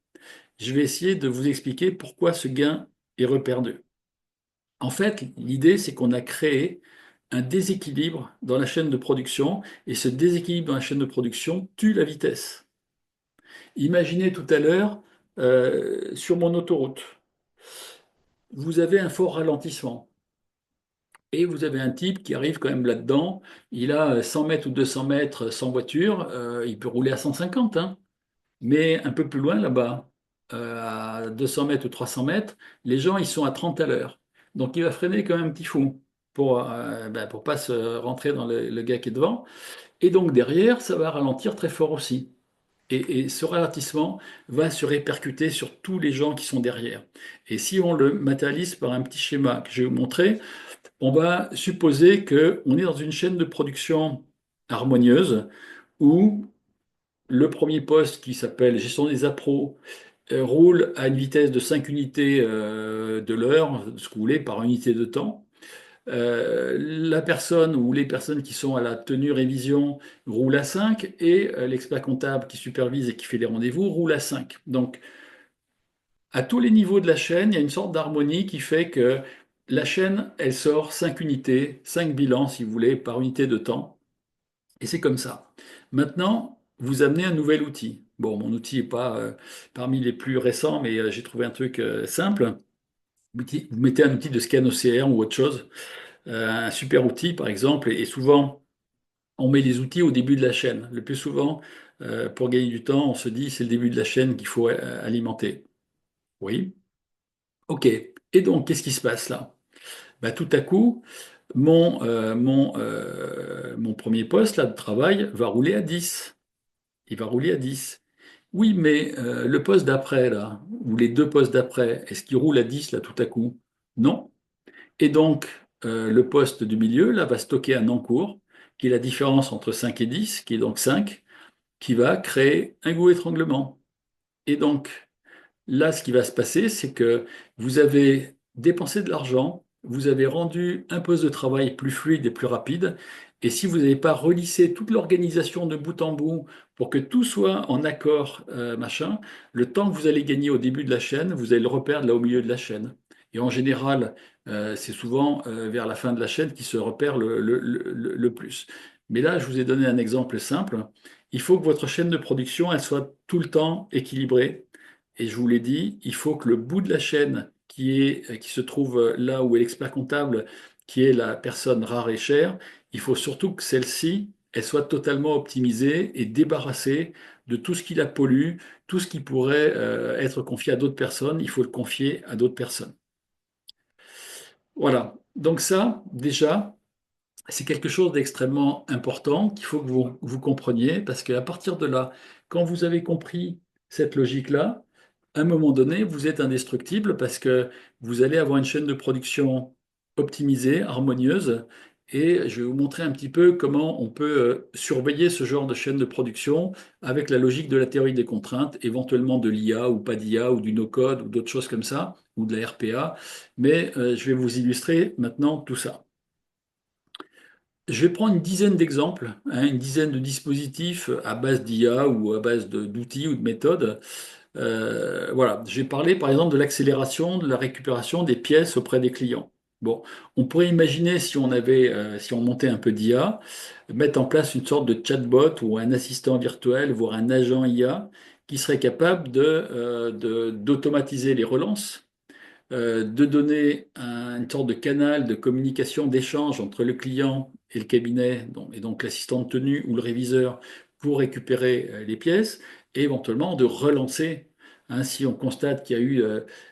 Speaker 1: Je vais essayer de vous expliquer pourquoi ce gain est reperdu. En fait, l'idée, c'est qu'on a créé un déséquilibre dans la chaîne de production, et ce déséquilibre dans la chaîne de production tue la vitesse. Imaginez tout à l'heure, sur mon autoroute, vous avez un fort ralentissement. Et vous avez un type qui arrive quand même là-dedans, il a 100 mètres ou 200 mètres sans voiture, il peut rouler à 150, hein. Mais un peu plus loin là-bas, à 200 mètres ou 300 mètres, les gens ils sont à 30 à l'heure. Donc il va freiner comme un petit fou pour pas se rentrer dans le gars qui est devant. Et donc derrière, ça va ralentir très fort aussi. Et ce ralentissement va se répercuter sur tous les gens qui sont derrière. Et si on le matérialise par un petit schéma que je vais vous montrer, on va supposer qu'on est dans une chaîne de production harmonieuse où le premier poste qui s'appelle gestion des appros roule à une vitesse de 5 unités de l'heure, ce que vous voulez, par unité de temps. La personne ou les personnes qui sont à la tenue révision roulent à 5 et l'expert comptable qui supervise et qui fait les rendez-vous roule à 5. Donc, à tous les niveaux de la chaîne, il y a une sorte d'harmonie qui fait que la chaîne, elle sort 5 unités, 5 bilans, si vous voulez, par unité de temps. Et c'est comme ça. Maintenant, vous amenez un nouvel outil. Bon, mon outil n'est pas parmi les plus récents, mais j'ai trouvé un truc simple. Vous mettez un outil de scan OCR ou autre chose, un super outil par exemple, et souvent on met les outils au début de la chaîne. Le plus souvent, pour gagner du temps, on se dit c'est le début de la chaîne qu'il faut alimenter. Oui, ok. Et donc, qu'est-ce qui se passe là? Bah, tout à coup, mon premier poste là, de travail va rouler à 10. Il va rouler à 10. Oui, mais le poste d'après, là, ou les deux postes d'après, est-ce qu'ils roulent à 10 là, tout à coup? Non. Et donc, le poste du milieu, là, va stocker un encours, qui est la différence entre 5 et 10, qui est donc 5, qui va créer un goût étranglement. Et donc, là, ce qui va se passer, c'est que vous avez dépensé de l'argent, vous avez rendu un poste de travail plus fluide et plus rapide, et si vous n'avez pas relissé toute l'organisation de bout en bout pour que tout soit en accord, machin, le temps que vous allez gagner au début de la chaîne, vous allez le reperdre là au milieu de la chaîne. Et en général, c'est souvent vers la fin de la chaîne qui se repère le plus. Mais là, je vous ai donné un exemple simple. Il faut que votre chaîne de production, elle soit tout le temps équilibrée. Et je vous l'ai dit, il faut que le bout de la chaîne qui se trouve là où est l'expert comptable, qui est la personne rare et chère, il faut surtout que celle-ci, elle soit totalement optimisée et débarrassée de tout ce qui la pollue, tout ce qui pourrait être confié à d'autres personnes, il faut le confier à d'autres personnes. Voilà. Donc ça, déjà, c'est quelque chose d'extrêmement important qu'il faut que vous compreniez, parce qu'à partir de là, quand vous avez compris cette logique-là, à un moment donné, vous êtes indestructible parce que vous allez avoir une chaîne de production optimisée, harmonieuse, et je vais vous montrer un petit peu comment on peut surveiller ce genre de chaîne de production avec la logique de la théorie des contraintes, éventuellement de l'IA ou pas d'IA ou du no-code ou d'autres choses comme ça, ou de la RPA, mais je vais vous illustrer maintenant tout ça. Je vais prendre une dizaine d'exemples, hein, une dizaine de dispositifs à base d'IA ou à base d'outils ou de méthodes. Voilà, j'ai parlé par exemple de l'accélération de la récupération des pièces auprès des clients. Bon, on pourrait imaginer si on avait, si on montait un peu d'IA, mettre en place une sorte de chatbot ou un assistant virtuel, voire un agent IA, qui serait capable d'automatiser les relances, de donner une sorte de canal de communication, d'échange entre le client et le cabinet, et donc l'assistant de tenue ou le réviseur pour récupérer les pièces, et éventuellement de relancer. Hein, si on constate qu'il y a eu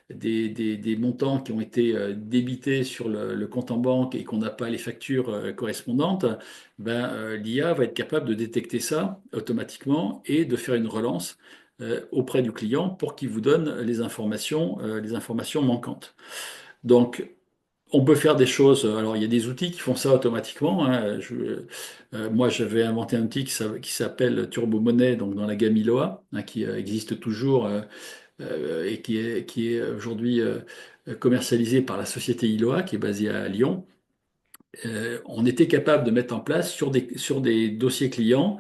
Speaker 1: des montants qui ont été débités sur le compte en banque et qu'on n'a pas les factures correspondantes, ben, l'IA va être capable de détecter ça automatiquement et de faire une relance auprès du client pour qu'il vous donne les informations manquantes. Donc, on peut faire des choses. Alors, il y a des outils qui font ça automatiquement, hein. Moi, j'avais inventé un outil qui s'appelle Turbo Money, donc dans la gamme Iloa, hein, qui existe toujours et qui est aujourd'hui commercialisé par la société Iloa, qui est basée à Lyon. On était capable de mettre en place sur des dossiers clients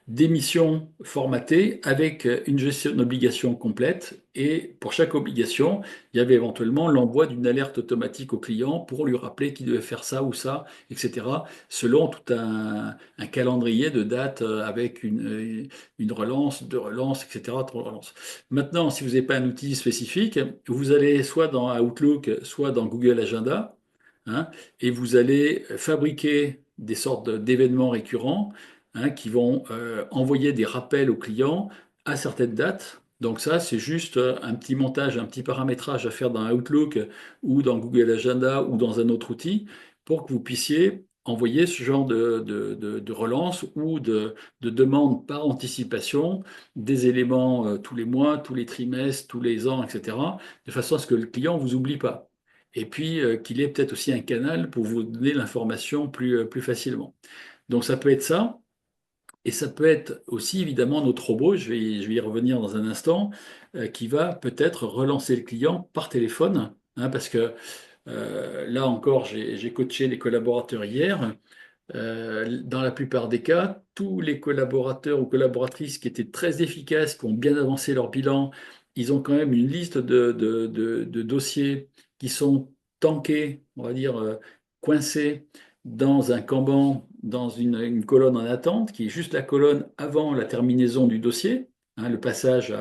Speaker 1: des missions formatées avec une gestion d'obligation complète. Et pour chaque obligation, il y avait éventuellement l'envoi d'une alerte automatique au client pour lui rappeler qu'il devait faire ça ou ça, etc., selon tout un calendrier de dates avec une relance, deux relances, etc., trois relances. Maintenant, si vous n'avez pas un outil spécifique, vous allez soit dans Outlook, soit dans Google Agenda, hein, et vous allez fabriquer des sortes d'événements récurrents, hein, qui vont envoyer des rappels aux clients à certaines dates. Donc ça, c'est juste un petit montage, un petit paramétrage à faire dans Outlook ou dans Google Agenda ou dans un autre outil pour que vous puissiez envoyer ce genre de relance ou de demande par anticipation des éléments tous les mois, tous les trimestres, tous les ans, etc., de façon à ce que le client ne vous oublie pas. Et puis qu'il ait peut-être aussi un canal pour vous donner l'information plus facilement. Donc ça peut être ça. Et ça peut être aussi évidemment notre robot, je vais y revenir dans un instant, qui va peut-être relancer le client par téléphone, hein, parce que là encore, j'ai coaché les collaborateurs hier. Dans la plupart des cas, tous les collaborateurs ou collaboratrices qui étaient très efficaces, qui ont bien avancé leur bilan, ils ont quand même une liste de dossiers qui sont tankés, on va dire, coincés dans un Kanban, dans une colonne en attente, qui est juste la colonne avant la terminaison du dossier, hein, le passage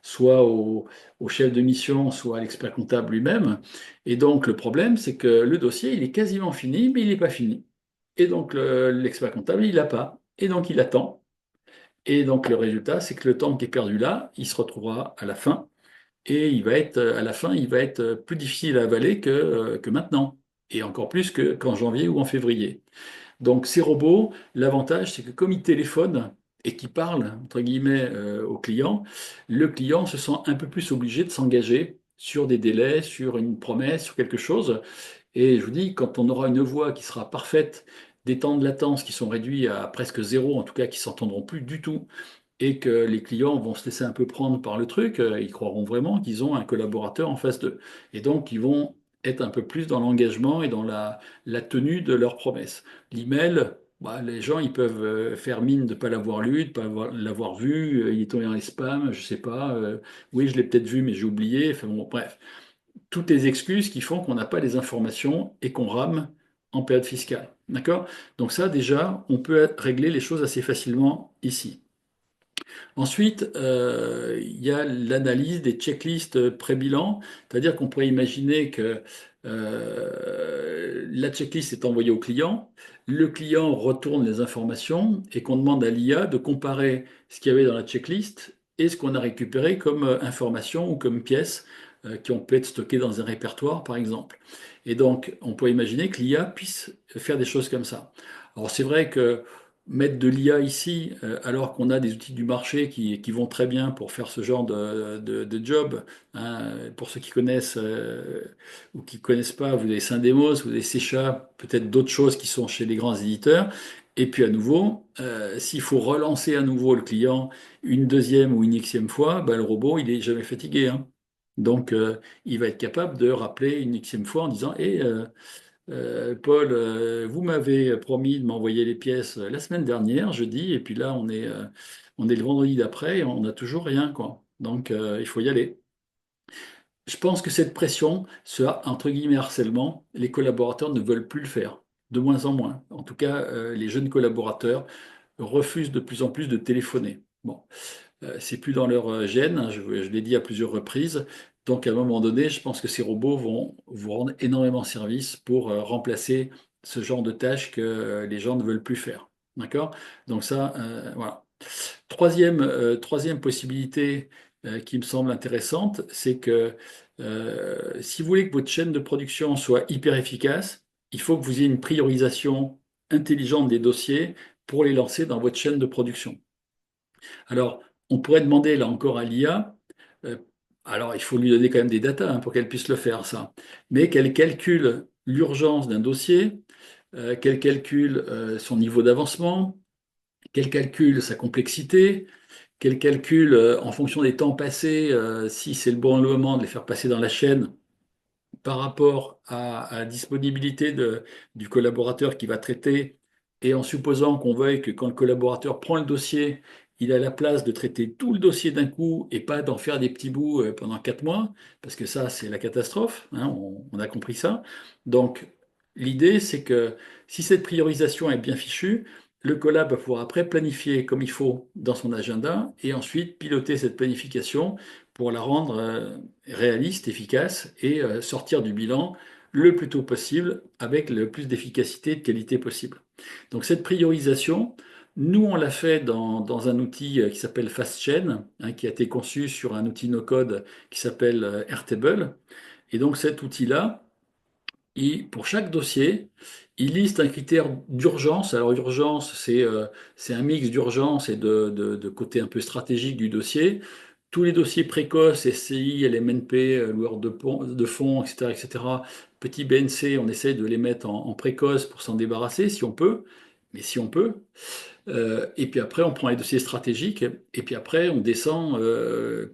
Speaker 1: soit au chef de mission, soit à l'expert comptable lui-même. Et donc le problème, c'est que le dossier, il est quasiment fini, mais il n'est pas fini. Et donc l'expert comptable, il l'a pas. Et donc il attend. Et donc le résultat, c'est que le temps qui est perdu là, il se retrouvera à la fin. Et il va être, à la fin, il va être plus difficile à avaler que maintenant. Et encore plus qu'en janvier ou en février. Donc ces robots, l'avantage, c'est que comme ils téléphonent
Speaker 2: et qui parle, entre guillemets, au client, le client se sent un peu plus obligé de s'engager sur des délais, sur une promesse, sur quelque chose. Et je vous dis, quand on aura une voix qui sera parfaite, des temps de latence qui sont réduits à presque zéro, en tout cas qui s'entendront plus du tout, et que les clients vont se laisser un peu prendre par le truc, ils croiront vraiment qu'ils ont un collaborateur en face d'eux. Et donc, ils vont être un peu plus dans l'engagement et dans la tenue de leurs promesses. L'email, bah, les gens, ils peuvent faire mine de ne pas l'avoir lu, de ne pas l'avoir vu, il est tombé dans les spams, je sais pas, oui, je l'ai peut-être vu, mais j'ai oublié. Enfin, bon, bref, toutes les excuses qui font qu'on n'a pas les informations et qu'on rame en période fiscale. D'accord? Donc ça, déjà, on peut régler les choses assez facilement ici. Ensuite, il y a l'analyse des checklists pré-bilan, c'est-à-dire qu'on pourrait imaginer que la checklist est envoyée au client, le client retourne les informations et qu'on demande à l'IA de comparer ce qu'il y avait dans la checklist et ce qu'on a récupéré comme information ou comme pièces qui ont pu être stockées dans un répertoire, par exemple. Et donc, on peut imaginer que l'IA puisse faire des choses comme ça. Alors, c'est vrai que mettre de l'IA ici, alors qu'on a des outils du marché qui vont très bien pour faire ce genre de job. Hein. Pour ceux qui connaissent ou qui ne connaissent pas, vous avez Syndemos, vous avez Secha, peut-être d'autres choses qui sont chez les grands éditeurs. Et puis à nouveau, s'il faut relancer à nouveau le client une deuxième ou une xème fois, bah, le robot, il est jamais fatigué. Hein. Donc, il va être capable de rappeler une xème fois en disant, Paul, vous m'avez promis de m'envoyer les pièces la semaine dernière, jeudi, et puis là, on est le vendredi d'après et on n'a toujours rien, quoi. Donc, il faut y aller. Je pense que cette pression, ce entre guillemets harcèlement, les collaborateurs ne veulent plus le faire, de moins en moins. En tout cas, les jeunes collaborateurs refusent de plus en plus de téléphoner. Bon, c'est plus dans leur gène, hein, je l'ai dit à plusieurs reprises. Donc à un moment donné, je pense que ces robots vont vous rendre énormément service pour remplacer ce genre de tâches que les gens ne veulent plus faire. D'accord? Donc ça, voilà. Troisième possibilité qui me semble intéressante, c'est que si vous voulez que votre chaîne de production soit hyper efficace, il faut que vous ayez une priorisation intelligente des dossiers pour les lancer dans votre chaîne de production. Alors, on pourrait demander là encore à l'IA, euh, alors il faut lui donner quand même des datas hein, pour qu'elle puisse le faire, ça, mais qu'elle calcule l'urgence d'un dossier, qu'elle calcule son niveau d'avancement, qu'elle calcule sa complexité, qu'elle calcule en fonction des temps passés, si c'est le bon moment de les faire passer dans la chaîne par rapport à la disponibilité du collaborateur qui va traiter, et en supposant qu'on veuille que quand le collaborateur prend le dossier, il a la place de traiter tout le dossier d'un coup et pas d'en faire des petits bouts pendant 4 mois, parce que ça, c'est la catastrophe, hein, on a compris ça. Donc, l'idée, c'est que si cette priorisation est bien fichue, le collab va pouvoir après planifier comme il faut dans son agenda et ensuite piloter cette planification pour la rendre réaliste, efficace et sortir du bilan le plus tôt possible avec le plus d'efficacité et de qualité possible. Donc cette priorisation, nous on l'a fait dans un outil qui s'appelle FastChain, hein, qui a été conçu sur un outil no-code qui s'appelle Airtable. Et donc cet outil-là, pour chaque dossier, il liste un critère d'urgence. Alors, urgence, c'est un mix d'urgence et de côté un peu stratégique du dossier. Tous les dossiers précoces, SCI, LMNP, loueur de fonds, etc., etc., petits BNC, on essaie de les mettre en précoce pour s'en débarrasser si on peut, mais si on peut. Et puis après, on prend les dossiers stratégiques, et puis après, on descend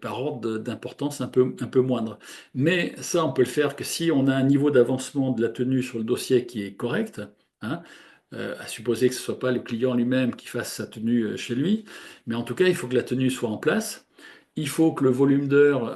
Speaker 2: par ordre d'importance un peu moindre. Mais ça, on peut le faire que si on a un niveau d'avancement de la tenue sur le dossier qui est correct, hein, à supposer que ce ne soit pas le client lui-même qui fasse sa tenue chez lui, mais en tout cas, il faut que la tenue soit en place. Il faut que le volume d'heures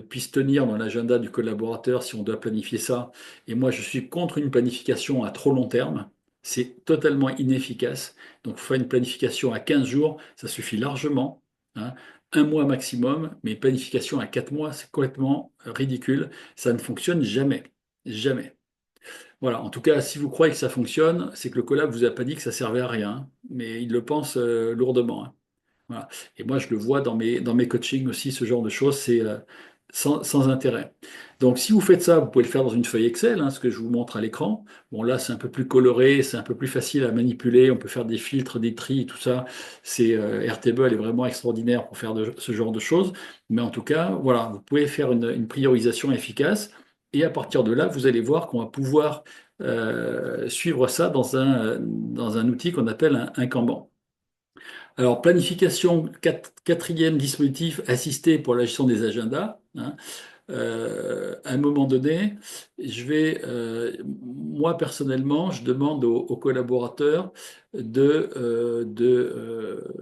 Speaker 2: puisse tenir dans l'agenda du collaborateur si on doit planifier ça. Et moi, je suis contre une planification à trop long terme. C'est totalement inefficace. Donc, faire une planification à 15 jours, ça suffit largement. Hein. Un mois maximum, mais une planification à 4 mois, c'est complètement ridicule. Ça ne fonctionne jamais. Jamais. Voilà, en tout cas, si vous croyez que ça fonctionne, c'est que le collab vous a pas dit que ça servait à rien, hein. Mais il le pense lourdement. Hein. Voilà. Et moi, je le vois dans mes coachings aussi, ce genre de choses,
Speaker 1: sans intérêt. Donc, si vous faites ça, vous pouvez le faire dans une feuille Excel, hein, ce que je vous montre à l'écran. Bon, là, c'est un peu plus coloré, c'est un peu plus facile à manipuler. On peut faire des filtres, des tris, tout ça. Airtable est vraiment extraordinaire pour faire ce genre de choses. Mais en tout cas, voilà, vous pouvez faire une priorisation efficace. Et à partir de là, vous allez voir qu'on va pouvoir suivre ça dans un outil qu'on appelle un Kanban. Alors, planification, quatrième dispositif assisté pour la gestion des agendas, hein. À un moment donné, moi personnellement, je demande aux collaborateurs de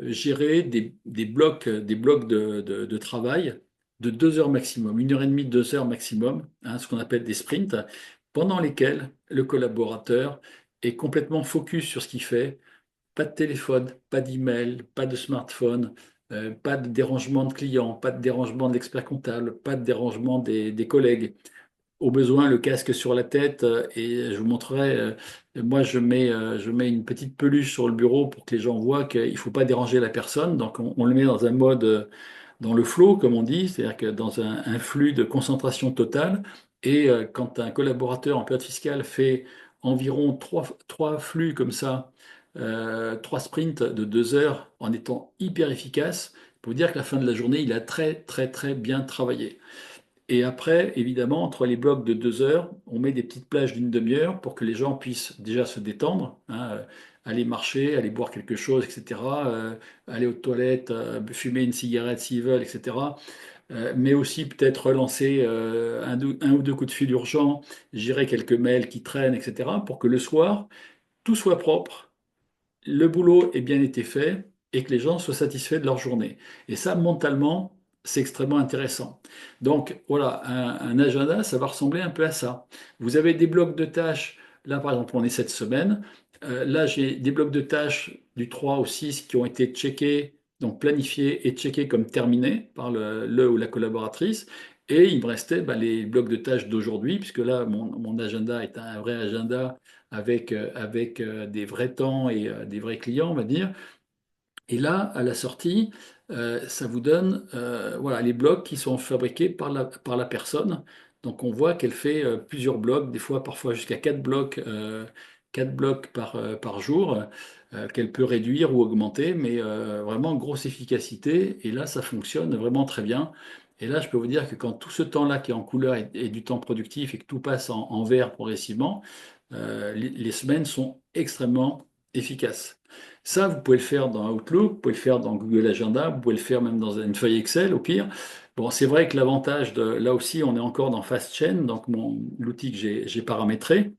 Speaker 1: gérer des blocs de travail de 2 heures maximum, 1 heure et demie, 2 heures maximum, hein, ce qu'on appelle des sprints, pendant lesquels le collaborateur est complètement focus sur ce qu'il fait, pas de téléphone, pas d'email, pas de smartphone, pas de dérangement de clients, pas de dérangement de l'expert comptable, pas de dérangement des collègues. Au besoin, le casque sur la tête et je vous montrerai. Moi, je mets une petite peluche sur le bureau pour que les gens voient qu'il ne faut pas déranger la personne. Donc, on le met dans un mode, dans le flow, comme on dit, c'est-à-dire que dans un flux de concentration totale. Et quand un collaborateur en période fiscale fait environ trois flux comme ça, 3 sprints de 2 heures en étant hyper efficace, pour dire que la fin de la journée, il a très, très, très bien travaillé. Et après, évidemment, entre les blocs de 2 heures, on met des petites plages d'1 demi-heure pour que les gens puissent déjà se détendre, hein, aller marcher, aller boire quelque chose, etc., aller aux toilettes, fumer une cigarette s'ils veulent, etc. Mais aussi peut-être relancer un ou deux coups de fil urgents, gérer quelques mails qui traînent, etc., pour que le soir, tout soit propre, le boulot ait bien été fait et que les gens soient satisfaits de leur journée. Et ça, mentalement, c'est extrêmement intéressant. Donc voilà, un agenda, ça va ressembler un peu à ça. Vous avez des blocs de tâches. Là, par exemple, on est cette semaine. Là, j'ai des blocs de tâches du 3 au 6 qui ont été checkés, donc planifiés et checkés comme terminés par le ou la collaboratrice. Et il me restait les blocs de tâches d'aujourd'hui, puisque là, mon agenda est un vrai agenda avec des vrais temps et des vrais clients, on va dire. Et là, à la sortie, ça vous donne voilà, les blocs qui sont fabriqués par la personne. Donc on voit qu'elle fait plusieurs blocs, des fois parfois jusqu'à 4 blocs par jour, qu'elle peut réduire ou augmenter, mais vraiment grosse efficacité. Et là, ça fonctionne vraiment très bien. Et là, je peux vous dire que quand tout ce temps-là qui est en couleur est du temps productif et que tout passe en vert progressivement, les semaines sont extrêmement efficaces. Ça, vous pouvez le faire dans Outlook, vous pouvez le faire dans Google Agenda, vous pouvez le faire même dans une feuille Excel au pire. Bon, c'est vrai que l'avantage là aussi, on est encore dans Fast Chain, donc l'outil que j'ai paramétré,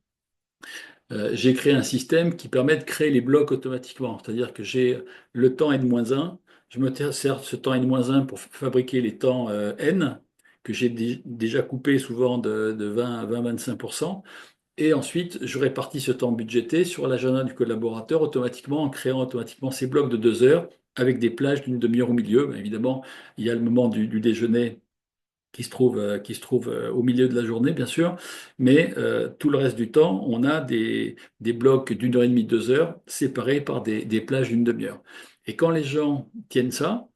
Speaker 1: j'ai créé un système qui permet de créer les blocs automatiquement. C'est-à-dire que j'ai le temps n-1, je me sers de ce temps n-1 pour fabriquer les temps n, que j'ai déjà coupé souvent de 20 à 20-25%. Et ensuite, je répartis ce temps budgété sur l'agenda du collaborateur automatiquement en créant automatiquement ces blocs de 2 heures avec des plages d'1 demi-heure au milieu. Bien évidemment, il y a le moment du déjeuner qui se trouve au milieu de la journée, bien sûr, mais tout le reste du temps, on a des blocs d'1 heure et demie, 2 heures séparés par des plages d'1 demi-heure. Et quand les gens tiennent ça,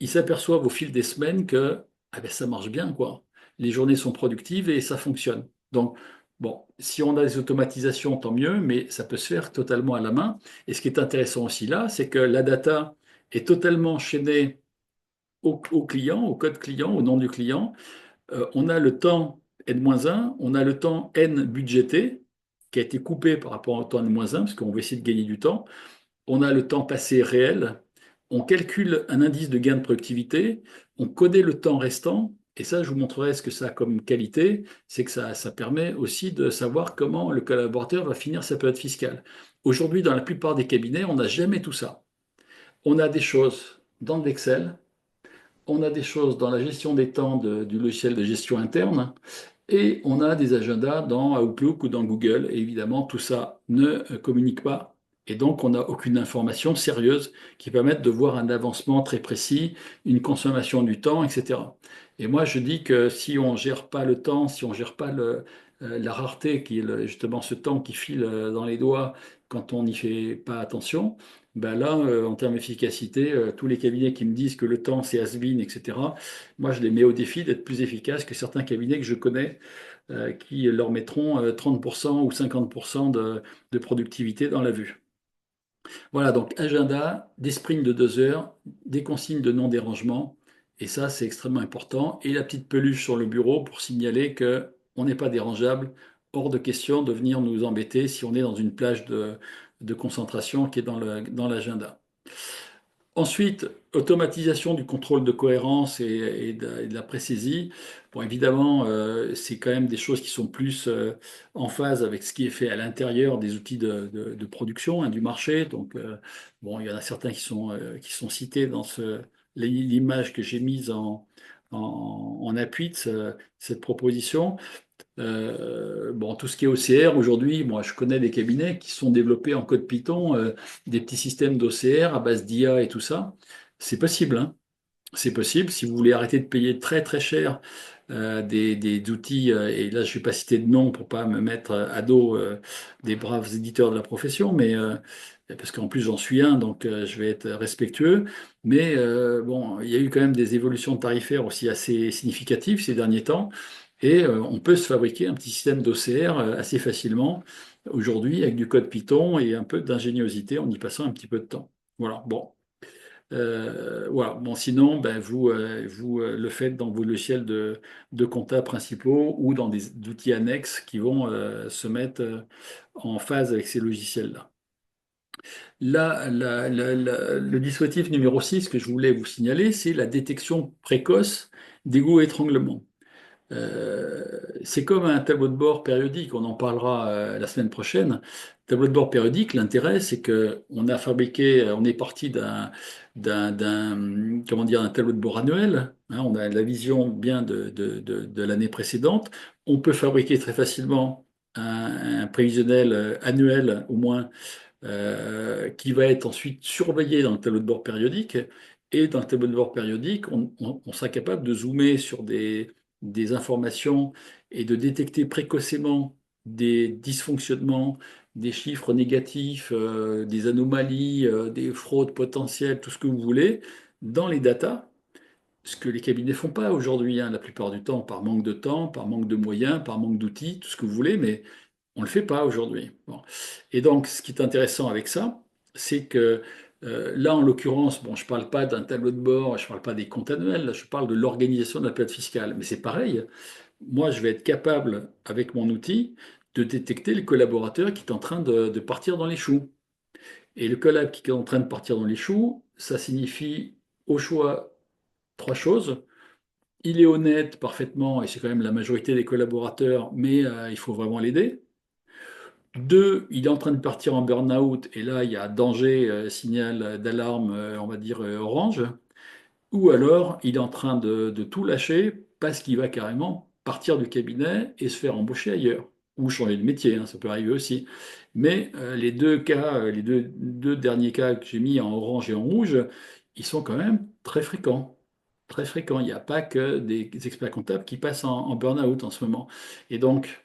Speaker 1: ils s'aperçoivent au fil des semaines que ah ben, ça marche bien, quoi. Les journées sont productives et ça fonctionne. Donc, bon, si on a des automatisations, tant mieux, mais ça peut se faire totalement à la main. Et ce qui est intéressant aussi là, c'est que la data est totalement chaînée au client, au code client, au nom du client. On a le temps N-1, on a le temps N budgété, qui a été coupé par rapport au temps N-1, parce qu'on veut essayer de gagner du temps. On a le temps passé réel, on calcule un indice de gain de productivité, on connaît le temps restant, et ça, je vous montrerai ce que ça a comme qualité, c'est que ça permet aussi de savoir comment le collaborateur va finir sa période fiscale. Aujourd'hui, dans la plupart des cabinets, on n'a jamais tout ça. On a des choses dans l'Excel, on a des choses dans la gestion des temps du logiciel de gestion interne, et on a des agendas dans Outlook ou dans Google. Et évidemment, tout ça ne communique pas. Et donc, on n'a aucune information sérieuse qui permette de voir un avancement très précis, une consommation du temps, etc. Et moi, je dis que si on ne gère pas le temps, si on ne gère pas la rareté, qui est justement ce temps qui file dans les doigts quand on n'y fait pas attention, Ben là, en termes d'efficacité, tous les cabinets qui me disent que le temps c'est has-been, etc., moi je les mets au défi d'être plus efficaces que certains cabinets que je connais qui leur mettront 30% ou 50% de productivité dans la vue. Voilà, donc agenda, des sprints de 2 heures, des consignes de non-dérangement, et ça c'est extrêmement important. Et la petite peluche sur le bureau pour signaler que on n'est pas dérangeable, hors de question de venir nous embêter si on est dans une plage de concentration qui est dans l'agenda. Ensuite, automatisation du contrôle de cohérence et de la précisie. Bon, évidemment, c'est quand même des choses qui sont plus en phase avec ce qui est fait à l'intérieur des outils de production hein, du marché. Donc, bon, il y en a certains qui sont cités dans l'image que j'ai mise en appui de cette proposition. Bon, tout ce qui est OCR aujourd'hui, moi je connais des cabinets qui sont développés en code Python, des petits systèmes d'OCR à base d'IA et tout ça. C'est possible, hein. C'est possible. Si vous voulez arrêter de payer très très cher des outils, et là je ne vais pas citer de nom pour pas me mettre à dos des braves éditeurs de la profession, mais parce qu'en plus j'en suis un, donc je vais être respectueux. Mais bon, il y a eu quand même des évolutions tarifaires aussi assez significatives ces derniers temps, et on peut se fabriquer un petit système d'OCR assez facilement aujourd'hui avec du code Python et un peu d'ingéniosité en y passant un petit peu de temps. Voilà. Bon. Voilà. Bon, sinon, ben, vous le faites dans vos logiciels de compta principaux ou dans des outils annexes qui vont se mettre en phase avec ces logiciels-là. Là, le dispositif numéro 6 que je voulais vous signaler, c'est la détection précoce d'égouts et étranglement. C'est comme un tableau de bord périodique, on en parlera la semaine prochaine. Tableau de bord périodique, l'intérêt, c'est que on a fabriqué, on est parti comment dire, un tableau de bord annuel, hein, on a la vision bien de l'année précédente. On peut fabriquer très facilement un prévisionnel annuel, au moins qui va être ensuite surveillé dans le tableau de bord périodique. Et dans le tableau de bord périodique, on sera capable de zoomer sur des informations et de détecter précocement des dysfonctionnements, des chiffres négatifs, des anomalies, des fraudes potentielles, tout ce que vous voulez, dans les datas. Ce que les cabinets font pas aujourd'hui, hein, la plupart du temps, par manque de temps, par manque de moyens, par manque d'outils, tout ce que vous voulez, mais on ne le fait pas aujourd'hui. Bon. Et donc, ce qui est intéressant avec ça, c'est que là, en l'occurrence, bon, je ne parle pas d'un tableau de bord, je ne parle pas des comptes annuels, là, je parle de l'organisation de la plate fiscale. Mais c'est pareil, moi, je vais être capable, avec mon outil, de détecter le collaborateur qui est en train de partir dans les choux. Et le collab qui est en train de partir dans les choux, ça signifie au choix trois choses. Il est honnête parfaitement, et c'est quand même la majorité des collaborateurs, mais il faut vraiment l'aider. Deux, il est en train de partir en burn-out et là, il y a danger, signal d'alarme, on va dire orange. Ou alors, il est en train de tout lâcher parce qu'il va carrément partir du cabinet et se faire embaucher ailleurs. Ou changer de métier, hein, ça peut arriver aussi. Mais les deux cas, les deux derniers cas que j'ai mis en orange et en rouge, ils sont quand même très fréquents. Très fréquents. Il n'y a pas que des experts comptables qui passent en burn-out en ce moment. Et donc,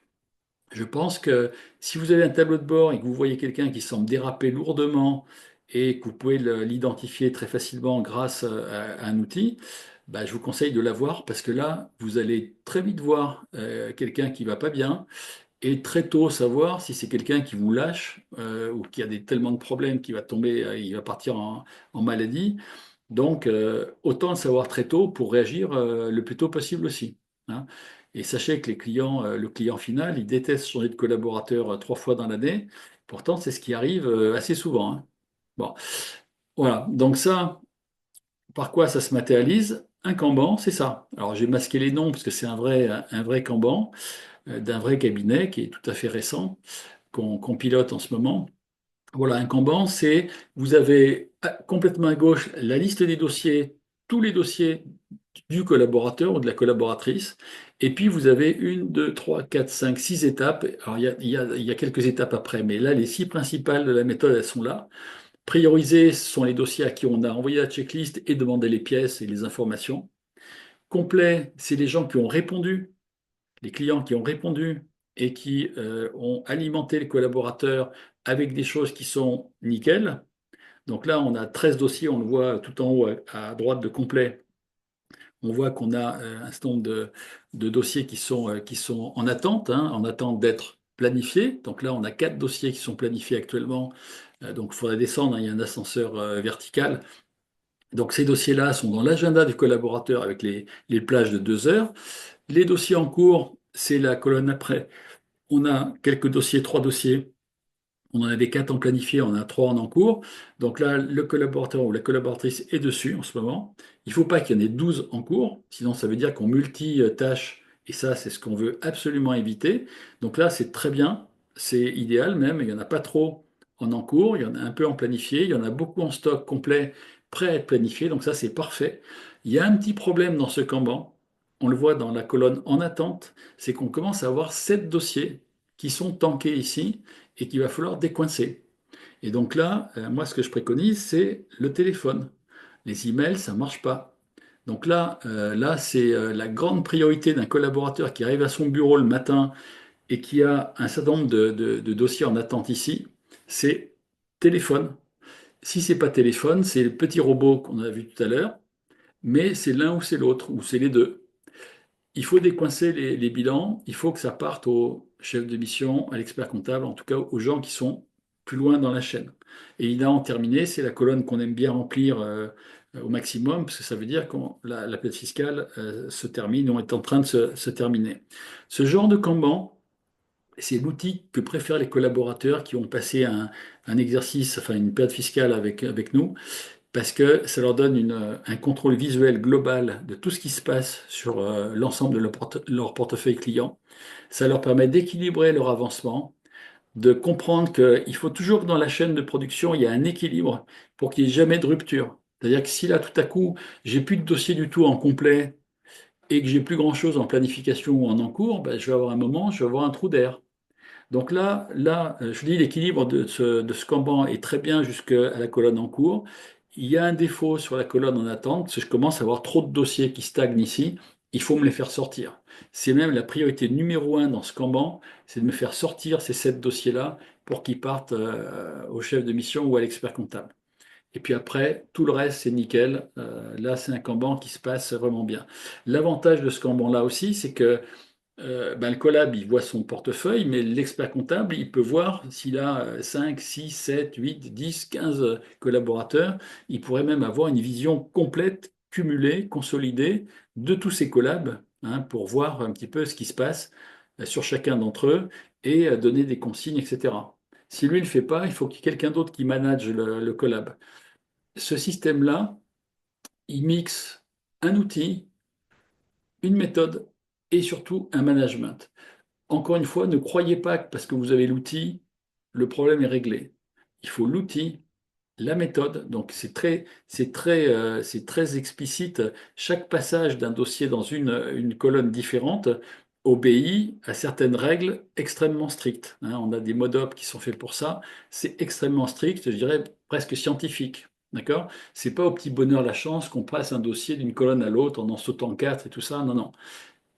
Speaker 1: je pense que si vous avez un tableau de bord et que vous voyez quelqu'un qui semble déraper lourdement et que vous pouvez l'identifier très facilement grâce à un outil, bah, je vous conseille de l'avoir parce que là, vous allez très vite voir quelqu'un qui va pas bien et très tôt savoir si c'est quelqu'un qui vous lâche ou qui a tellement de problèmes qu'il va tomber, il va partir en maladie. Donc, autant le savoir très tôt pour réagir le plus tôt possible aussi, hein. Et sachez que les clients, le client final, il déteste changer de collaborateur 3 fois dans l'année. Pourtant, c'est ce qui arrive assez souvent, hein. Bon, voilà. Donc ça, par quoi ça se matérialise? Un Kanban, c'est ça. Alors, j'ai masqué les noms parce que c'est un vrai Kanban d'un vrai cabinet qui est tout à fait récent, qu'on pilote en ce moment. Voilà, un Kanban, c'est vous avez complètement à gauche la liste des dossiers, tous les dossiers du collaborateur ou de la collaboratrice. Et puis vous avez une, deux, trois, quatre, cinq, six étapes. Alors il y a quelques étapes après, mais là, les six principales de la méthode, elles sont là. Prioriser, ce sont les dossiers à qui on a envoyé la checklist et demandé les pièces et les informations. Complet, c'est les gens qui ont répondu, les clients qui ont répondu et qui ont alimenté les collaborateurs avec des choses qui sont nickel. Donc là, on a 13 dossiers, on le voit tout en haut à droite de complet. On voit qu'on a un certain nombre de dossiers qui sont en attente, hein, en attente d'être planifiés. Donc là, on a 4 dossiers qui sont planifiés actuellement. Donc il faudrait descendre, hein, il y a un ascenseur vertical. Donc ces dossiers-là sont dans l'agenda du collaborateur avec les plages de 2 heures. Les dossiers en cours, c'est la colonne après. On a quelques dossiers, 3 dossiers. On en avait 4 en planifié, on en a 3 en cours. Donc là, le collaborateur ou la collaboratrice est dessus en ce moment. Il ne faut pas qu'il y en ait 12 en cours, sinon ça veut dire qu'on multitâche, et ça, c'est ce qu'on veut absolument éviter. Donc là, c'est très bien, c'est idéal même, il n'y en a pas trop en cours, il y en a un peu en planifié, il y en a beaucoup en stock complet, prêt à être planifié, donc ça, c'est parfait. Il y a un petit problème dans ce Kanban, on le voit dans la colonne en attente, c'est qu'on commence à avoir 7 dossiers qui sont tankés ici et qu'il va falloir décoincer. Et donc là, moi, ce que je préconise, c'est le téléphone. Les emails, ça ne marche pas. Donc là c'est la grande priorité d'un collaborateur qui arrive à son bureau le matin et qui a un certain nombre de dossiers en attente ici, c'est téléphone. Si c'est pas téléphone, c'est le petit robot qu'on a vu tout à l'heure, mais c'est l'un ou c'est l'autre, ou c'est les deux. Il faut décoincer les bilans, il faut que ça parte au chef de mission, à l'expert comptable, en tout cas aux gens qui sont plus loin dans la chaîne. Et évidemment, terminé, c'est la colonne qu'on aime bien remplir au maximum, parce que ça veut dire que la période fiscale se termine, ou est en train de se terminer. Ce genre de Kanban, c'est l'outil que préfèrent les collaborateurs qui ont passé un exercice, enfin une période fiscale avec nous, parce que ça leur donne un contrôle visuel global de tout ce qui se passe sur l'ensemble de leur portefeuille client. Ça leur permet d'équilibrer leur avancement, de comprendre qu'il faut toujours que dans la chaîne de production, il y a un équilibre pour qu'il n'y ait jamais de rupture. C'est-à-dire que si là, tout à coup, j'ai plus de dossier du tout en complet et que j'ai plus grand-chose en planification ou en cours, ben, je vais avoir un moment, je vais avoir un trou d'air. Donc je vous dis, l'équilibre de ce Kanban est très bien jusqu'à la colonne en cours. Il y a un défaut sur la colonne en attente, c'est que je commence à avoir trop de dossiers qui stagnent ici. Il faut me les faire sortir. C'est même la priorité numéro un dans ce Kanban, c'est de me faire sortir ces 7 dossiers-là pour qu'ils partent au chef de mission ou à l'expert comptable. Et puis après, tout le reste, c'est nickel. Là, c'est un Kanban qui se passe vraiment bien. L'avantage de ce Kanban-là aussi, c'est que ben, le collab, il voit son portefeuille, mais l'expert comptable, il peut voir s'il a 5, 6, 7, 8, 10, 15 collaborateurs. Il pourrait même avoir une vision complète, cumulée, consolidée de tous ces collabs, hein, pour voir un petit peu ce qui se passe sur chacun d'entre eux et donner des consignes, etc. Si lui ne le fait pas, il faut qu'il y ait quelqu'un d'autre qui manage le collab. Ce système-là, il mixe un outil, une méthode et surtout un management. Encore une fois, ne croyez pas que parce que vous avez l'outil, le problème est réglé. Il faut l'outil, la méthode. Donc c'est très explicite. Chaque passage d'un dossier dans une colonne différente obéit à certaines règles extrêmement strictes, hein. On a des mods-op qui sont faits pour ça. C'est extrêmement strict, je dirais presque scientifique. D'accord? C'est pas au petit bonheur la chance qu'on passe un dossier d'une colonne à l'autre en sautant quatre et tout ça. Non, non.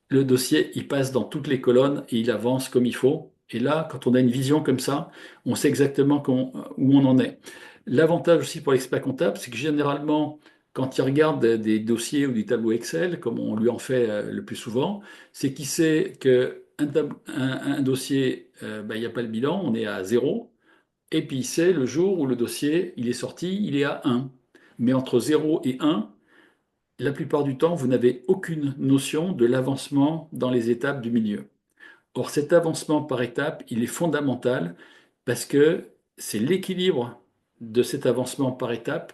Speaker 1: Le dossier, il passe dans toutes les colonnes et il avance comme il faut. Et là, quand on a une vision comme ça, on sait exactement où on en est. L'avantage aussi pour l'expert comptable, c'est que généralement, quand il regarde des dossiers ou des tableaux Excel, comme on lui en fait le plus souvent, c'est qu'il sait qu'un dossier, ben, il n'y a pas le bilan, on est à zéro. Et puis il sait le jour où le dossier, il est sorti, il est à un. Mais entre zéro et un, la plupart du temps, vous n'avez aucune notion de l'avancement dans les étapes du milieu. Or, cet avancement par étapes, il est fondamental parce que c'est l'équilibre de cet avancement par étapes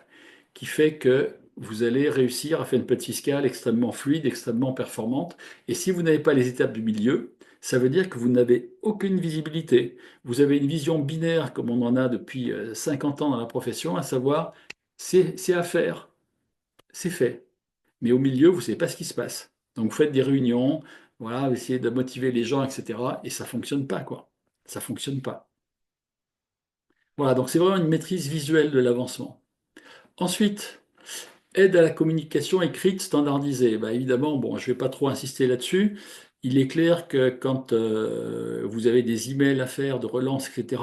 Speaker 1: qui fait que vous allez réussir à faire une politique fiscale extrêmement fluide, extrêmement performante. Et si vous n'avez pas les étapes du milieu, ça veut dire que vous n'avez aucune visibilité. Vous avez une vision binaire comme on en a depuis 50 ans dans la profession, à savoir c'est à faire, c'est fait. Mais au milieu, vous ne savez pas ce qui se passe. Donc vous faites des réunions, voilà, vous essayez de motiver les gens, etc. Et ça ne fonctionne pas, quoi. Ça ne fonctionne pas. Voilà, donc c'est vraiment une maîtrise visuelle de l'avancement. Ensuite, aide à la communication écrite standardisée. Bah, évidemment, bon, je ne vais pas trop insister là-dessus. Il est clair que quand vous avez des emails à faire, de relance, etc.,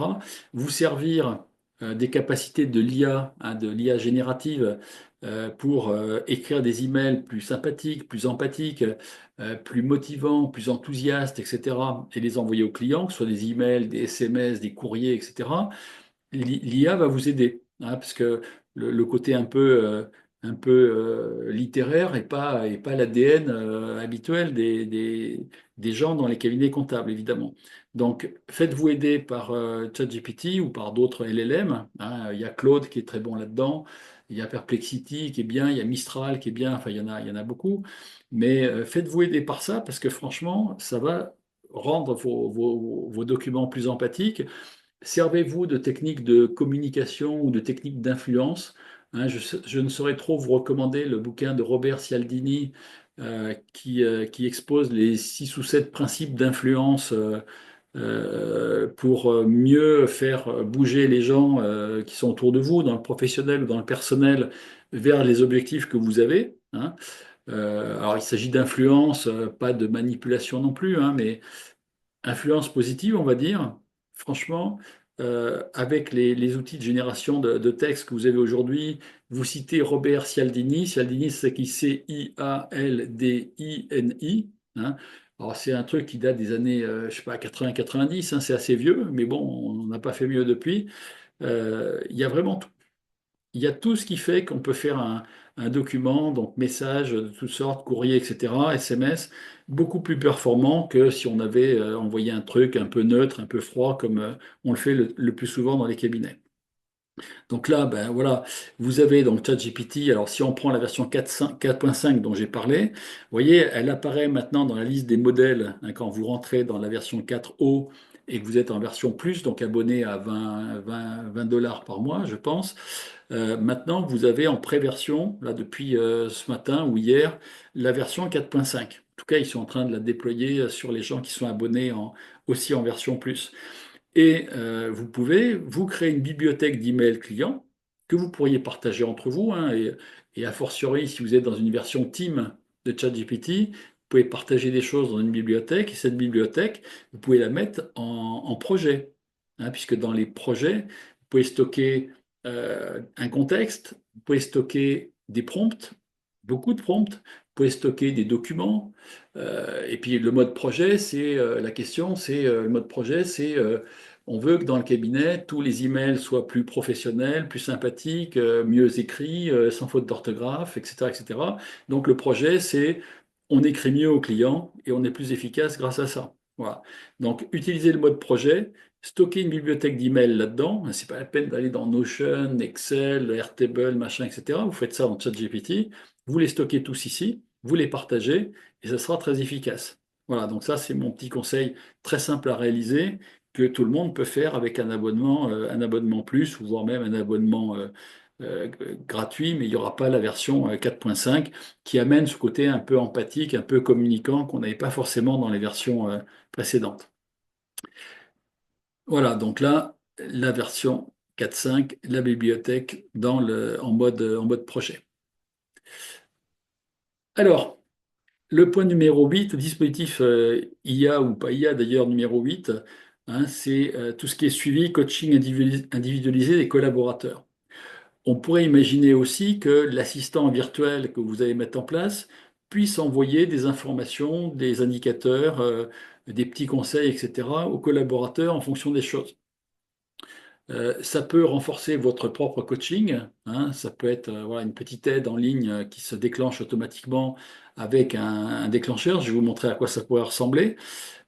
Speaker 1: vous servir des capacités de l'IA, hein, de l'IA générative, pour écrire des emails plus sympathiques, plus empathiques, plus motivants, plus enthousiastes, etc., et les envoyer aux clients, que ce soit des emails, des SMS, des courriers, etc., l'IA va vous aider, hein, parce que le côté un peu littéraire est pas l'ADN habituel des gens dans les cabinets comptables, évidemment. Donc, faites-vous aider par ChatGPT ou par d'autres LLM, hein. Il y a Claude qui est très bon là-dedans, il y a Perplexity qui est bien, il y a Mistral qui est bien, enfin, il y en a beaucoup. Mais faites-vous aider par ça, parce que franchement, ça va rendre vos documents plus empathiques. Servez-vous de techniques de communication ou de techniques d'influence. Hein, je ne saurais trop vous recommander le bouquin de Robert Cialdini qui expose les 6 ou 7 principes d'influence pour mieux faire bouger les gens qui sont autour de vous, dans le professionnel ou dans le personnel, vers les objectifs que vous avez, hein. Alors il s'agit d'influence, pas de manipulation non plus, hein, mais influence positive, on va dire. Franchement, avec les outils de génération de texte que vous avez aujourd'hui, vous citez Robert Cialdini. Cialdini, c'est qui Cialdini, hein. Alors, c'est un truc qui date des années, je sais pas, 80-90, hein, c'est assez vieux, mais bon, on n'a pas fait mieux depuis. Il y a vraiment il y a tout ce qui fait qu'on peut faire un document, donc message de toutes sortes, courrier, etc., SMS, beaucoup plus performant que si on avait envoyé un truc un peu neutre, un peu froid, comme on le fait le plus souvent dans les cabinets. Donc là, ben voilà, vous avez donc ChatGPT. Alors si on prend la version 4.5 dont j'ai parlé, vous voyez, elle apparaît maintenant dans la liste des modèles, hein, quand vous rentrez dans la version 4O et que vous êtes en version plus, donc abonné à 20 dollars par mois, je pense. Maintenant, vous avez en pré-version, là depuis ce matin ou hier, la version 4.5. En tout cas, ils sont en train de la déployer sur les gens qui sont abonnés aussi en version plus. Et vous pouvez vous créer une bibliothèque d'emails clients que vous pourriez partager entre vous, hein, et a fortiori, si vous êtes dans une version team de ChatGPT, vous pouvez partager des choses dans une bibliothèque, et cette bibliothèque, vous pouvez la mettre en projet, hein, puisque dans les projets, vous pouvez stocker un contexte, vous pouvez stocker des prompts, beaucoup de prompts, vous pouvez stocker des documents, et puis le mode projet, c'est la question, c'est le mode projet, c'est on veut que dans le cabinet, tous les emails soient plus professionnels, plus sympathiques, mieux écrits, sans faute d'orthographe, etc., etc. Donc le projet, c'est on écrit mieux aux clients et on est plus efficace grâce à ça. Voilà. Donc utilisez le mode projet, stockez une bibliothèque d'emails là-dedans. C'est pas la peine d'aller dans Notion, Excel, Airtable, machin, etc. Vous faites ça dans ChatGPT, vous les stockez tous ici, vous les partagez et ça sera très efficace. Voilà, donc ça c'est mon petit conseil très simple à réaliser que tout le monde peut faire avec un abonnement plus, ou voire même un abonnement gratuit, mais il n'y aura pas la version 4.5 qui amène ce côté un peu empathique, un peu communicant qu'on n'avait pas forcément dans les versions précédentes. Voilà, donc là, la version 4.5, la bibliothèque en mode projet. Alors, le point numéro 8, le dispositif IA ou pas IA d'ailleurs numéro 8, hein, c'est tout ce qui est suivi, coaching individualisé des collaborateurs. On pourrait imaginer aussi que l'assistant virtuel que vous allez mettre en place puisse envoyer des informations, des indicateurs, des petits conseils, etc. aux collaborateurs en fonction des choses. Ça peut renforcer votre propre coaching, hein. Ça peut être voilà, une petite aide en ligne qui se déclenche automatiquement avec un déclencheur. Je vais vous montrer à quoi ça pourrait ressembler.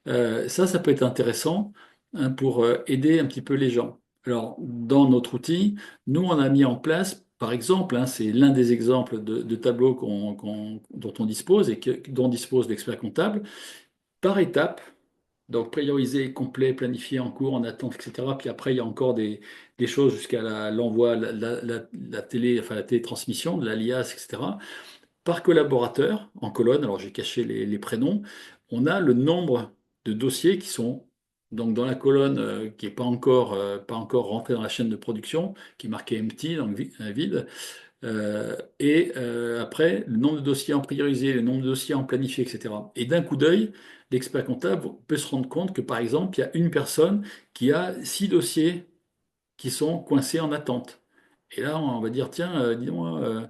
Speaker 1: Ça peut être intéressant, hein, pour aider un petit peu les gens. Alors, dans notre outil, nous, on a mis en place, par exemple, hein, c'est l'un des exemples de tableaux dont on dispose et dont dispose l'expert comptable, par étape. Donc, prioriser, complet, planifié, en cours, en attente, etc. Puis après, il y a encore des choses jusqu'à l'envoi, la télé, enfin, la télétransmission, de l'alias, etc. Par collaborateur, en colonne, alors j'ai caché les prénoms, on a le nombre de dossiers qui sont donc dans la colonne qui n'est pas encore rentrée dans la chaîne de production, qui est marquée empty, donc vide. Après, le nombre de dossiers en priorisé, le nombre de dossiers en planifié, etc. Et d'un coup d'œil, l'expert comptable peut se rendre compte que, par exemple, il y a une personne qui a 6 dossiers qui sont coincés en attente. Et là, on va dire, tiens, dis-moi,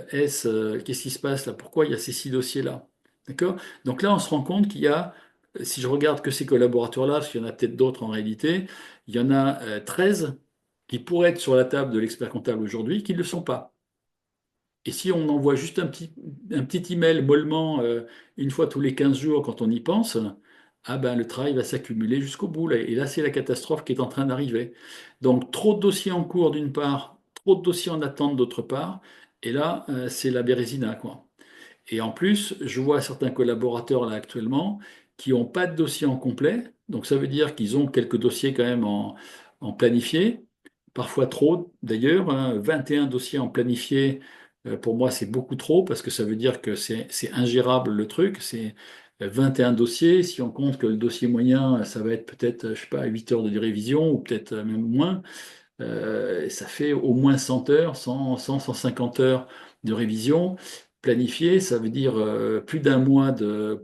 Speaker 1: qu'est-ce qui se passe là? Pourquoi il y a ces 6 dossiers-là? D'accord? Donc là, on se rend compte qu'il y a, si je regarde que ces collaborateurs-là, parce qu'il y en a peut-être d'autres en réalité, il y en a 13 qui pourraient être sur la table de l'expert comptable aujourd'hui, qui ne le sont pas. Et si on envoie juste un petit email mollement une fois tous les 15 jours quand on y pense, ah ben, le travail va s'accumuler jusqu'au bout, là. Et là, c'est la catastrophe qui est en train d'arriver. Donc, trop de dossiers en cours d'une part, trop de dossiers en attente d'autre part. Et là, c'est la bérésina, quoi. Et en plus, je vois certains collaborateurs là actuellement qui n'ont pas de dossier en complet. Donc ça veut dire qu'ils ont quelques dossiers quand même en planifié, parfois trop d'ailleurs, hein. 21 dossiers en planifié, pour moi c'est beaucoup trop parce que ça veut dire que c'est ingérable le truc. C'est 21 dossiers. Si on compte que le dossier moyen, ça va être peut-être, je sais pas, 8 heures de révision ou peut-être même moins. Ça fait au moins 100 heures, 150 heures de révision. Planifier, ça veut dire plus d'un mois de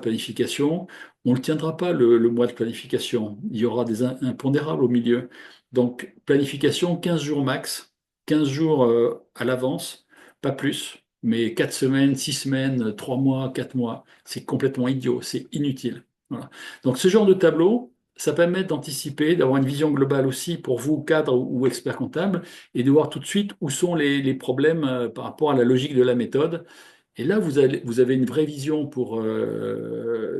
Speaker 1: planification. On ne le tiendra pas le mois de planification. Il y aura des impondérables au milieu. Donc, planification, 15 jours max, 15 jours à l'avance, pas plus. Mais 4 semaines, 6 semaines, 3 mois, 4 mois, c'est complètement idiot, c'est inutile. Voilà. Donc, ce genre de tableau, ça permet d'anticiper, d'avoir une vision globale aussi pour vous, cadre ou expert comptable, et de voir tout de suite où sont les problèmes par rapport à la logique de la méthode. Et là, vous avez une vraie vision pour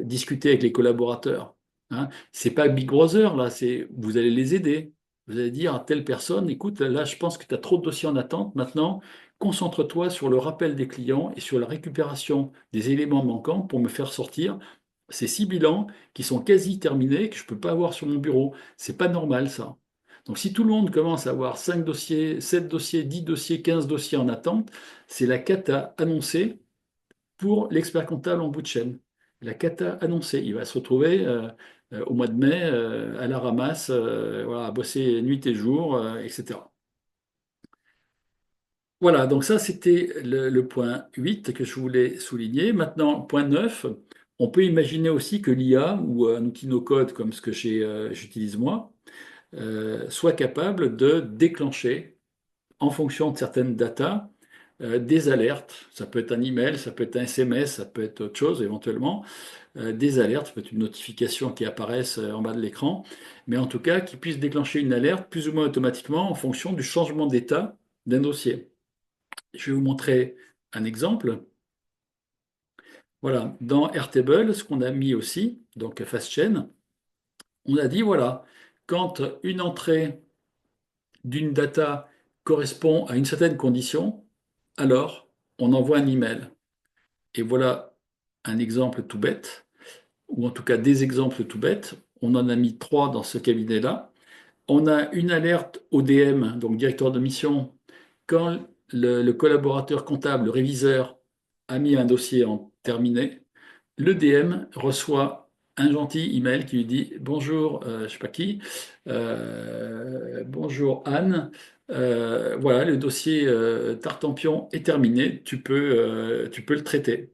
Speaker 1: discuter avec les collaborateurs. Hein. C'est pas Big Brother, là, vous allez les aider. Vous allez dire à telle personne, écoute, là, je pense que tu as trop de dossiers en attente. Maintenant, concentre-toi sur le rappel des clients et sur la récupération des éléments manquants pour me faire sortir ces 6 bilans qui sont quasi terminés, que je ne peux pas avoir sur mon bureau. C'est pas normal, ça. Donc, si tout le monde commence à avoir 5 dossiers, 7 dossiers, 10 dossiers, 15 dossiers en attente, c'est la cata annoncée pour l'expert comptable en bout de chaîne. La cata annoncée. Il va se retrouver au mois de mai à la ramasse, voilà, à bosser nuit et jour, etc. Voilà, donc ça c'était le point 8 que je voulais souligner. Maintenant, point 9, on peut imaginer aussi que l'IA ou un outil no-code comme ce que j'utilise moi soit capable de déclencher, en fonction de certaines datas, des alertes. Ça peut être un email, ça peut être un SMS, ça peut être autre chose éventuellement. Des alertes, ça peut être une notification qui apparaisse en bas de l'écran, mais en tout cas qui puisse déclencher une alerte plus ou moins automatiquement en fonction du changement d'état d'un dossier. Je vais vous montrer un exemple. Voilà, dans Airtable, ce qu'on a mis aussi, donc FastChain, on a dit voilà, quand une entrée d'une data correspond à une certaine condition, alors on envoie un email. Et voilà un exemple tout bête, ou en tout cas des exemples tout bêtes. On en a mis 3 dans ce cabinet-là. On a une alerte ODM, donc directeur de mission, quand le collaborateur comptable, le réviseur, a mis un dossier en terminé. Le DM reçoit un gentil email qui lui dit bonjour, je ne sais pas qui, bonjour Anne, voilà, le dossier Tartampion est terminé, tu peux le traiter.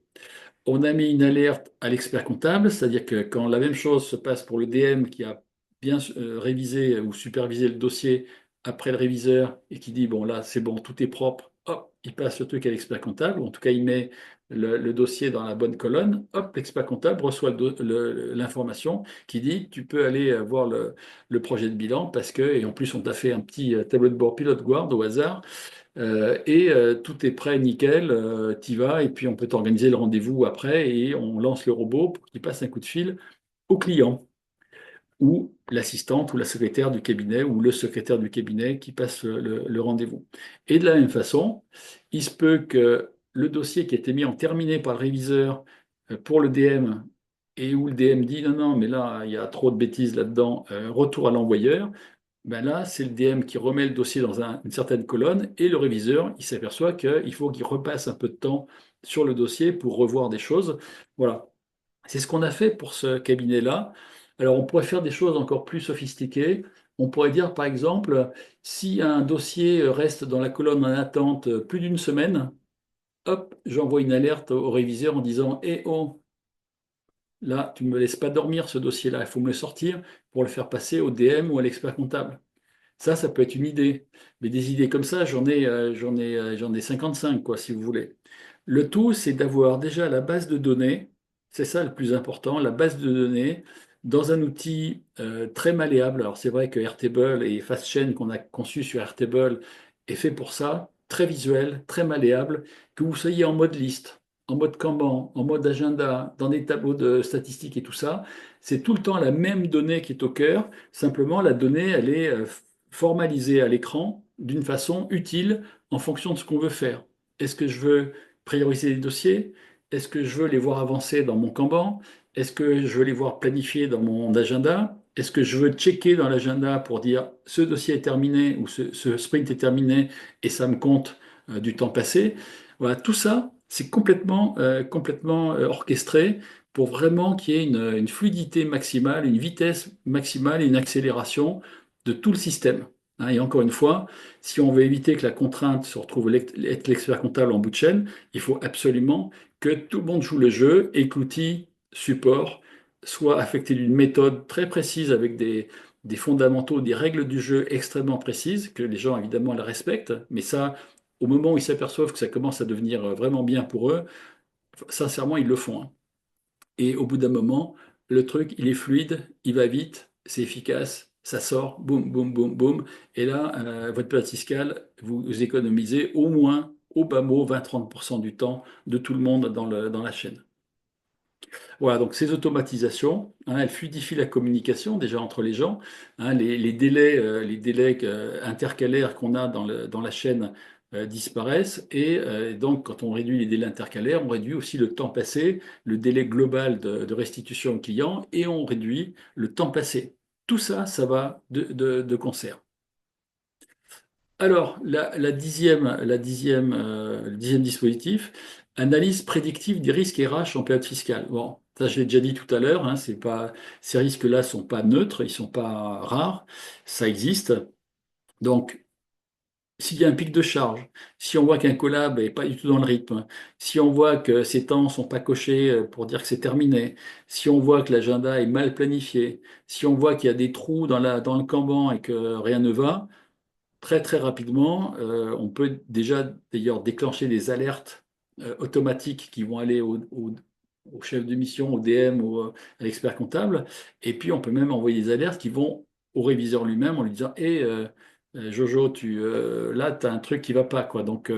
Speaker 1: On a mis une alerte à l'expert comptable, c'est-à-dire que quand la même chose se passe pour le DM qui a bien révisé ou supervisé le dossier après le réviseur et qui dit, bon là c'est bon, tout est propre, hop, il passe le truc à l'expert comptable, ou en tout cas il met le dossier dans la bonne colonne, hop, l'expert comptable reçoit l'information qui dit, tu peux aller voir le projet de bilan parce que, et en plus on t'a fait un petit tableau de bord pilote guard au hasard, tout est prêt, nickel, t'y vas, et puis on peut t'organiser le rendez-vous après, et on lance le robot pour qu'il passe un coup de fil au client, ou l'assistante ou la secrétaire du cabinet, ou le secrétaire du cabinet qui passe le rendez-vous. Et de la même façon, il se peut que le dossier qui a été mis en terminé par le réviseur pour le DM, et où le DM dit non, non, mais là, il y a trop de bêtises là-dedans, retour à l'envoyeur, ben là, c'est le DM qui remet le dossier dans une certaine colonne et le réviseur, il s'aperçoit qu'il faut qu'il repasse un peu de temps sur le dossier pour revoir des choses. Voilà. C'est ce qu'on a fait pour ce cabinet-là. Alors, on pourrait faire des choses encore plus sophistiquées. On pourrait dire, par exemple, si un dossier reste dans la colonne en attente plus d'une semaine, hop, j'envoie une alerte au réviseur en disant, eh oh, là, tu ne me laisses pas dormir ce dossier-là, il faut me le sortir pour le faire passer au DM ou à l'expert comptable. Ça peut être une idée. Mais des idées comme ça, j'en ai 55, quoi, si vous voulez. Le tout, c'est d'avoir déjà la base de données, c'est ça le plus important, la base de données dans un outil très malléable. Alors c'est vrai que Airtable et FastChain qu'on a conçu sur Airtable est fait pour ça, très visuel, très malléable, que vous soyez en mode liste, en mode Kanban, en mode agenda, dans des tableaux de statistiques et tout ça, c'est tout le temps la même donnée qui est au cœur. Simplement, la donnée, elle est formalisée à l'écran d'une façon utile en fonction de ce qu'on veut faire. Est-ce que je veux prioriser les dossiers? Est-ce que je veux les voir avancer dans mon Kanban? Est-ce que je veux les voir planifier dans mon agenda? Est-ce que je veux checker dans l'agenda pour dire ce dossier est terminé ou ce sprint est terminé et ça me compte du temps passé? Voilà, tout ça, c'est complètement orchestré pour vraiment qu'il y ait une fluidité maximale, une vitesse maximale et une accélération de tout le système. Hein, et encore une fois, si on veut éviter que la contrainte se retrouve être l'expert comptable en bout de chaîne, il faut absolument que tout le monde joue le jeu et que l'outil support soit affecté d'une méthode très précise avec des fondamentaux, des règles du jeu extrêmement précises, que les gens évidemment les respectent, mais ça, au moment où ils s'aperçoivent que ça commence à devenir vraiment bien pour eux, sincèrement, ils le font. Hein. Et au bout d'un moment, le truc, il est fluide, il va vite, c'est efficace, ça sort, boum, boum, boum, boum. Et là, votre période fiscale, vous économisez au moins, au bas mot, 20-30% du temps de tout le monde dans la chaîne. Voilà, donc ces automatisations, hein, elles fluidifient la communication déjà entre les gens. Hein, les délais intercalaires qu'on a dans la chaîne disparaissent. Et donc, quand on réduit les délais intercalaires, on réduit aussi le temps passé, le délai global de restitution au client, et on réduit le temps passé. Tout ça, ça va de concert. Alors, le dixième dispositif, analyse prédictive des risques RH en période fiscale. Bon, ça je l'ai déjà dit tout à l'heure, hein, ces risques-là sont pas neutres, ils sont pas rares, ça existe. Donc, s'il y a un pic de charge, si on voit qu'un collab est pas du tout dans le rythme, si on voit que ces temps sont pas cochés pour dire que c'est terminé, si on voit que l'agenda est mal planifié, si on voit qu'il y a des trous dans le Kanban et que rien ne va, très très rapidement, on peut déjà d'ailleurs déclencher des alertes automatiques qui vont aller au chef de mission, au DM, à l'expert comptable. Et puis on peut même envoyer des alertes qui vont au réviseur lui-même en lui disant: Hé, Jojo, là, tu as un truc qui va pas, quoi. Donc,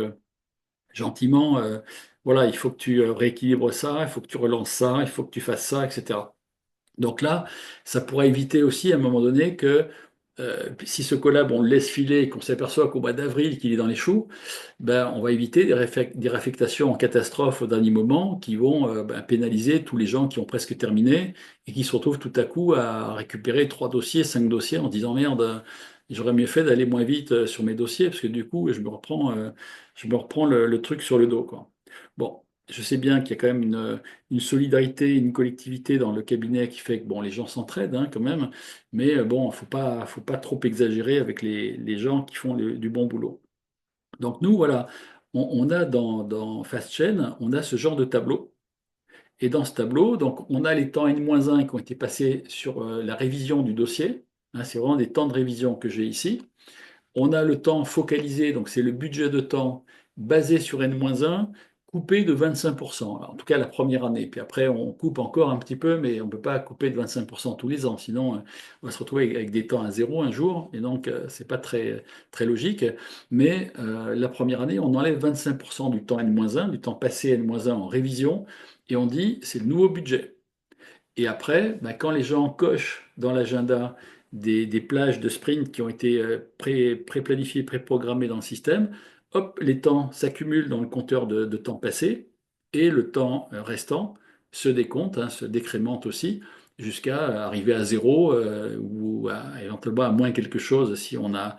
Speaker 1: gentiment, voilà, il faut que tu rééquilibres ça, il faut que tu relances ça, il faut que tu fasses ça, etc. Donc là, ça pourrait éviter aussi à un moment donné que si ce collab, on le laisse filer et qu'on s'aperçoit qu'au mois d'avril, qu'il est dans les choux, ben, on va éviter des réaffectations en catastrophe au dernier moment qui vont pénaliser tous les gens qui ont presque terminé et qui se retrouvent tout à coup à récupérer 3 dossiers, 5 dossiers en se disant merde, j'aurais mieux fait d'aller moins vite sur mes dossiers parce que du coup, je me reprends le truc sur le dos, quoi. Bon, je sais bien qu'il y a quand même une solidarité, une collectivité dans le cabinet qui fait que bon, les gens s'entraident hein, quand même, mais bon, faut pas trop exagérer avec les gens qui font du bon boulot. Donc nous, voilà, on a dans FastChain, on a ce genre de tableau. Et dans ce tableau, donc, on a les temps N-1 qui ont été passés sur la révision du dossier. Hein, c'est vraiment des temps de révision que j'ai ici. On a le temps focalisé, donc c'est le budget de temps basé sur N-1, coupé de 25%. Alors, en tout cas, la première année. Puis après, on coupe encore un petit peu, mais on ne peut pas couper de 25% tous les ans. Sinon, on va se retrouver avec des temps à zéro un jour. Et donc, c'est pas très, très logique. Mais la première année, on enlève 25% du temps N-1, du temps passé N-1 en révision. Et on dit, c'est le nouveau budget. Et après, bah, quand les gens cochent dans l'agenda des plages de sprint qui ont été pré-planifiées, pré-programmées dans le système, hop, les temps s'accumulent dans le compteur de temps passé et le temps restant se décompte, hein, se décrémente aussi jusqu'à arriver à zéro ou éventuellement à moins quelque chose si on a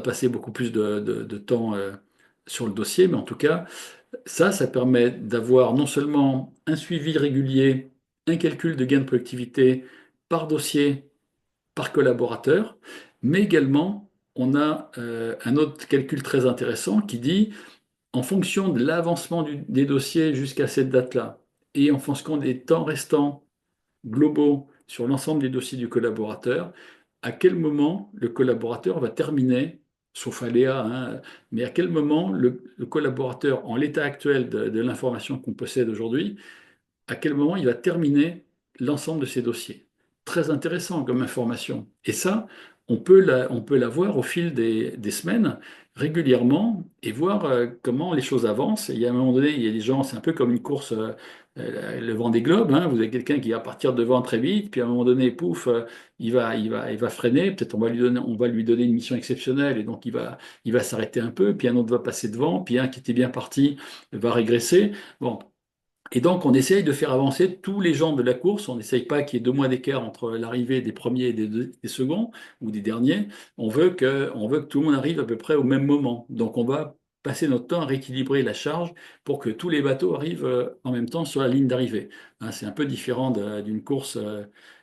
Speaker 1: passé beaucoup plus de temps sur le dossier. Mais en tout cas, ça permet d'avoir non seulement un suivi régulier, un calcul de gain de productivité par dossier, par collaborateur, mais également on a un autre calcul très intéressant qui dit, en fonction de l'avancement des dossiers jusqu'à cette date-là, et en fonction des temps restants globaux sur l'ensemble des dossiers du collaborateur, à quel moment le collaborateur va terminer, sauf aléa, hein, mais à quel moment le collaborateur, en l'état actuel de l'information qu'on possède aujourd'hui, à quel moment il va terminer l'ensemble de ses dossiers. Très intéressant comme information. Et ça, on peut la voir au fil des semaines régulièrement et voir comment les choses avancent. Et il y a un moment donné, il y a des gens, c'est un peu comme une course, le vent des globes. Hein. Vous avez quelqu'un qui va partir devant très vite, puis à un moment donné, pouf, il va freiner. Peut-être on va lui donner une mission exceptionnelle et donc il va s'arrêter un peu. Puis un autre va passer devant, puis un qui était bien parti va régresser. Bon, et donc, on essaye de faire avancer tous les gens de la course. On n'essaye pas qu'il y ait 2 mois d'écart entre l'arrivée des premiers et des seconds ou des derniers. On veut que tout le monde arrive à peu près au même moment. Donc, on va passer notre temps à rééquilibrer la charge pour que tous les bateaux arrivent en même temps sur la ligne d'arrivée. Hein, c'est un peu différent d'une course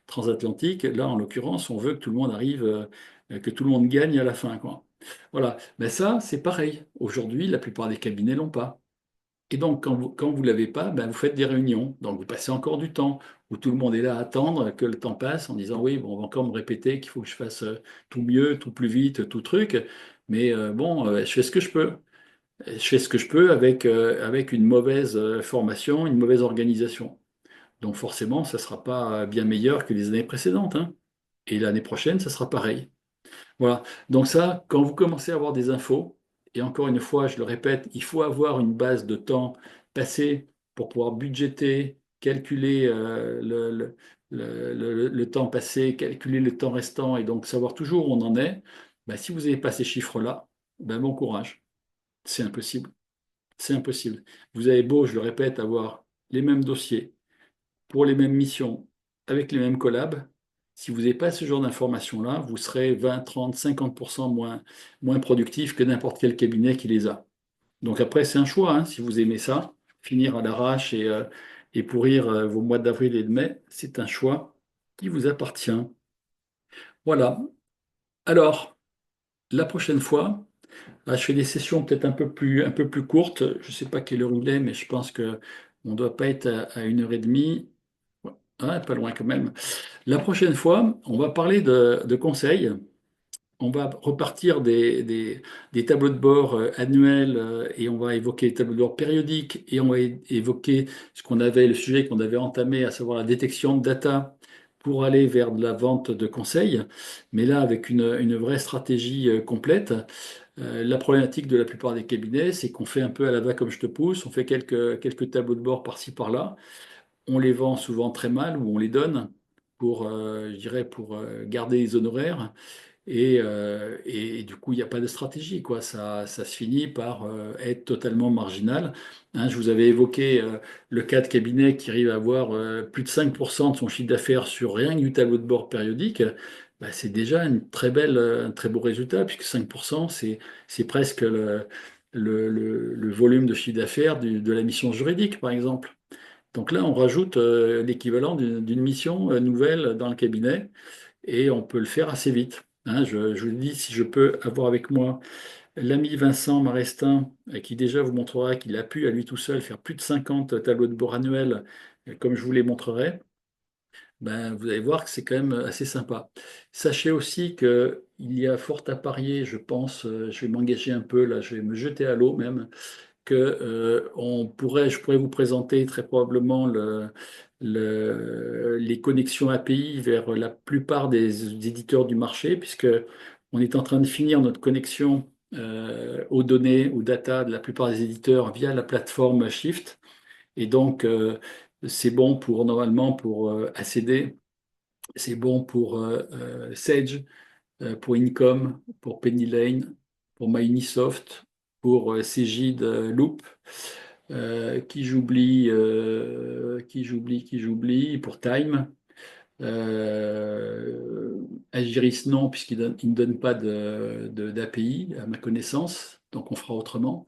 Speaker 1: transatlantique. Là, en l'occurrence, on veut que tout le monde arrive, que tout le monde gagne à la fin, quoi. Voilà. Mais ça, c'est pareil. Aujourd'hui, la plupart des cabinets l'ont pas. Et donc, quand vous l'avez pas, ben, vous faites des réunions. Donc, vous passez encore du temps où tout le monde est là à attendre que le temps passe en disant, oui, bon, on va encore me répéter qu'il faut que je fasse tout mieux, tout plus vite, tout truc. Mais bon, je fais ce que je peux. Je fais ce que je peux avec une mauvaise formation, une mauvaise organisation. Donc, forcément, ça ne sera pas bien meilleur que les années précédentes, hein. Et l'année prochaine, ça sera pareil. Voilà. Donc ça, quand vous commencez à avoir des infos, et encore une fois, je le répète, il faut avoir une base de temps passé pour pouvoir budgéter, calculer le temps passé, calculer le temps restant, et donc savoir toujours où on en est. Ben, si vous n'avez pas ces chiffres-là, ben, bon courage. C'est impossible. C'est impossible. Vous avez beau, je le répète, avoir les mêmes dossiers, pour les mêmes missions, avec les mêmes collabs, si vous n'avez pas ce genre d'informations-là, vous serez 20, 30, 50% moins productif que n'importe quel cabinet qui les a. Donc après, c'est un choix, hein, si vous aimez ça, finir à l'arrache et pourrir vos mois d'avril et de mai, c'est un choix qui vous appartient. Voilà. Alors, la prochaine fois, là, je fais des sessions peut-être un peu plus courtes. Je ne sais pas quelle heure il est, mais je pense que on ne doit pas être à 1h30. Ouais, pas loin quand même. La prochaine fois, on va parler de conseils. On va repartir des tableaux de bord annuels et on va évoquer les tableaux de bord périodiques et on va évoquer le sujet qu'on avait entamé, à savoir la détection de data pour aller vers de la vente de conseils, mais là avec une vraie stratégie complète. La problématique de la plupart des cabinets, c'est qu'on fait un peu à la va comme je te pousse, on fait quelques tableaux de bord par-ci par-là, on les vend souvent très mal ou on les donne pour, je dirais, pour garder les honoraires. Et du coup, il n'y a pas de stratégie, quoi. Ça se finit par être totalement marginal. Hein, je vous avais évoqué le cas de cabinet qui arrive à avoir plus de 5% de son chiffre d'affaires sur rien que du tableau de bord périodique. Bah, c'est déjà un très beau résultat, puisque 5%, c'est presque le volume de chiffre d'affaires de la mission juridique, par exemple. Donc là, on rajoute l'équivalent d'une mission nouvelle dans le cabinet et on peut le faire assez vite. Hein, je vous dis, si je peux avoir avec moi l'ami Vincent Marestin, qui déjà vous montrera qu'il a pu à lui tout seul faire plus de 50 tableaux de bord annuels, comme je vous les montrerai, ben, vous allez voir que c'est quand même assez sympa. Sachez aussi qu'il y a fort à parier, je pense, je vais m'engager un peu là, je vais me jeter à l'eau même, que je pourrais vous présenter très probablement les connexions API vers la plupart des éditeurs du marché, puisque on est en train de finir notre connexion aux données, aux data de la plupart des éditeurs via la plateforme Shift. Et donc, c'est bon pour normalement pour ACD, c'est bon pour Sage, pour Income, pour Penny Lane, pour MyUnisoft, pour Cegid Loop, qui j'oublie, pour Time. Agiris non, il ne donne pas d'API à ma connaissance, donc on fera autrement.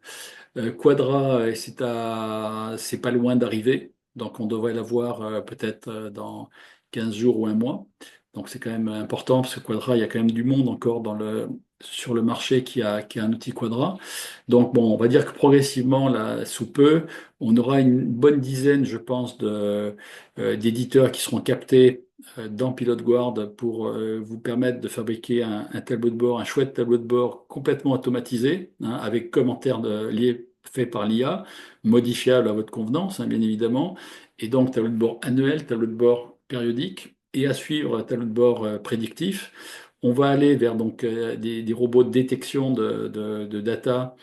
Speaker 1: Quadra, c'est pas loin d'arriver, donc on devrait l'avoir peut-être dans 15 jours ou un mois. Donc c'est quand même important parce que Quadra, il y a quand même du monde encore sur le marché qui a un outil Quadra. Donc bon, on va dire que progressivement, là, sous peu, on aura une bonne dizaine, je pense, d'éditeurs qui seront captés dans Pilot Guard pour vous permettre de fabriquer un tableau de bord, un chouette tableau de bord complètement automatisé, hein, avec commentaires faits par l'IA, modifiables à votre convenance, hein, bien évidemment. Et donc, tableau de bord annuel, tableau de bord périodique, et à suivre, tableau de bord prédictif. On va aller vers donc, des robots de détection de data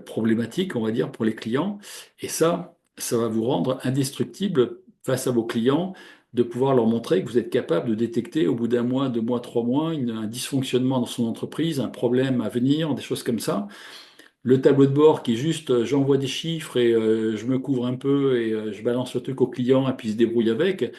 Speaker 1: problématiques, on va dire, pour les clients. Et ça va vous rendre indestructible face à vos clients, de pouvoir leur montrer que vous êtes capable de détecter au bout d'un mois, 2 mois, 3 mois, un dysfonctionnement dans son entreprise, un problème à venir, des choses comme ça. Le tableau de bord qui est juste, j'envoie des chiffres et je me couvre un peu et je balance le truc au client et puis il se débrouille avec,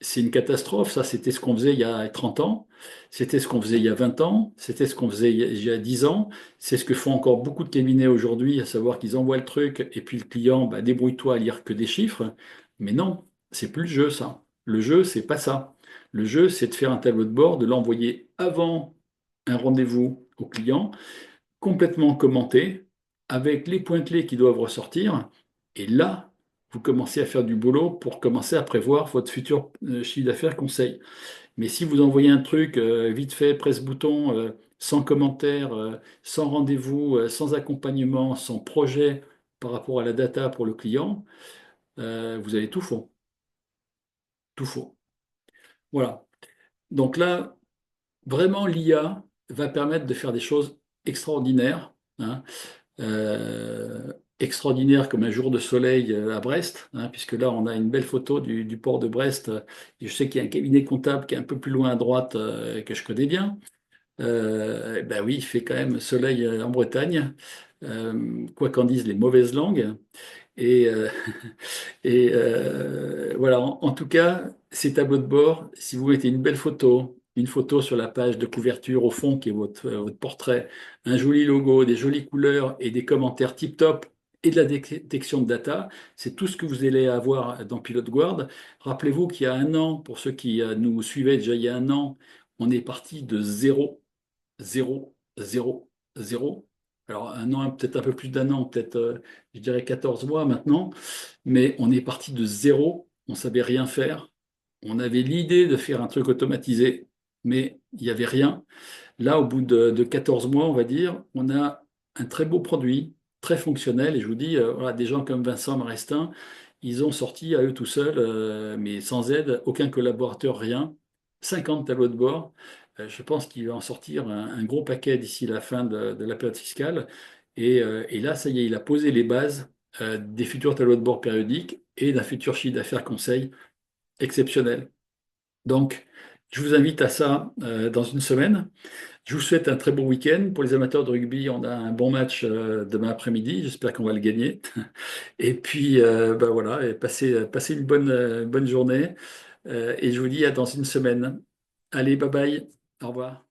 Speaker 1: c'est une catastrophe. Ça, c'était ce qu'on faisait il y a 30 ans, c'était ce qu'on faisait il y a 20 ans, c'était ce qu'on faisait il y a 10 ans. C'est ce que font encore beaucoup de cabinets aujourd'hui, à savoir qu'ils envoient le truc et puis le client, bah, débrouille-toi à lire que des chiffres. Mais non, c'est plus le jeu, ça. Le jeu, c'est pas ça. Le jeu, c'est de faire un tableau de bord, de l'envoyer avant un rendez-vous au client complètement commenté, avec les points clés qui doivent ressortir. Et là, vous commencez à faire du boulot pour commencer à prévoir votre futur chiffre d'affaires conseil. Mais si vous envoyez un truc vite fait, presse-bouton, sans commentaire, sans rendez-vous, sans accompagnement, sans projet par rapport à la data pour le client, vous avez tout faux. Tout faux. Voilà. Donc là, vraiment, l'IA va permettre de faire des choses extraordinaires, hein. Extraordinaire comme un jour de soleil à Brest, hein, puisque là on a une belle photo du port de Brest. Et je sais qu'il y a un cabinet comptable qui est un peu plus loin à droite que je connais bien. Ben oui, il fait quand même soleil en Bretagne, quoi qu'en disent les mauvaises langues. Et, voilà, en tout cas, ces tableaux de bord, si vous mettez une photo sur la page de couverture au fond qui est votre portrait, un joli logo, des jolies couleurs et des commentaires tip-top et de la détection de data, c'est tout ce que vous allez avoir dans Pilot Guard. Rappelez-vous qu'il y a un an, pour ceux qui nous suivaient déjà il y a un an, on est parti de zéro, zéro, zéro, zéro. Alors un an, peut-être un peu plus d'un an, peut-être je dirais 14 mois maintenant, mais on est parti de zéro, on savait rien faire. On avait l'idée de faire un truc automatisé, mais il n'y avait rien. Là, au bout de 14 mois, on va dire, on a un très beau produit, très fonctionnel. Et je vous dis, voilà, des gens comme Vincent Marestin, ils ont sorti à eux tout seuls, mais sans aide, aucun collaborateur, rien. 50 tableaux de bord. Je pense qu'il va en sortir un gros paquet d'ici la fin de la période fiscale. Et là, ça y est, il a posé les bases des futurs tableaux de bord périodiques et d'un futur chiffre d'affaires conseil exceptionnel. Donc, je vous invite à ça dans une semaine. Je vous souhaite un très bon week-end. Pour les amateurs de rugby, on a un bon match demain après-midi. J'espère qu'on va le gagner. Et puis, ben voilà, et passez une bonne journée. Et je vous dis à dans une semaine. Allez, bye bye. Au revoir.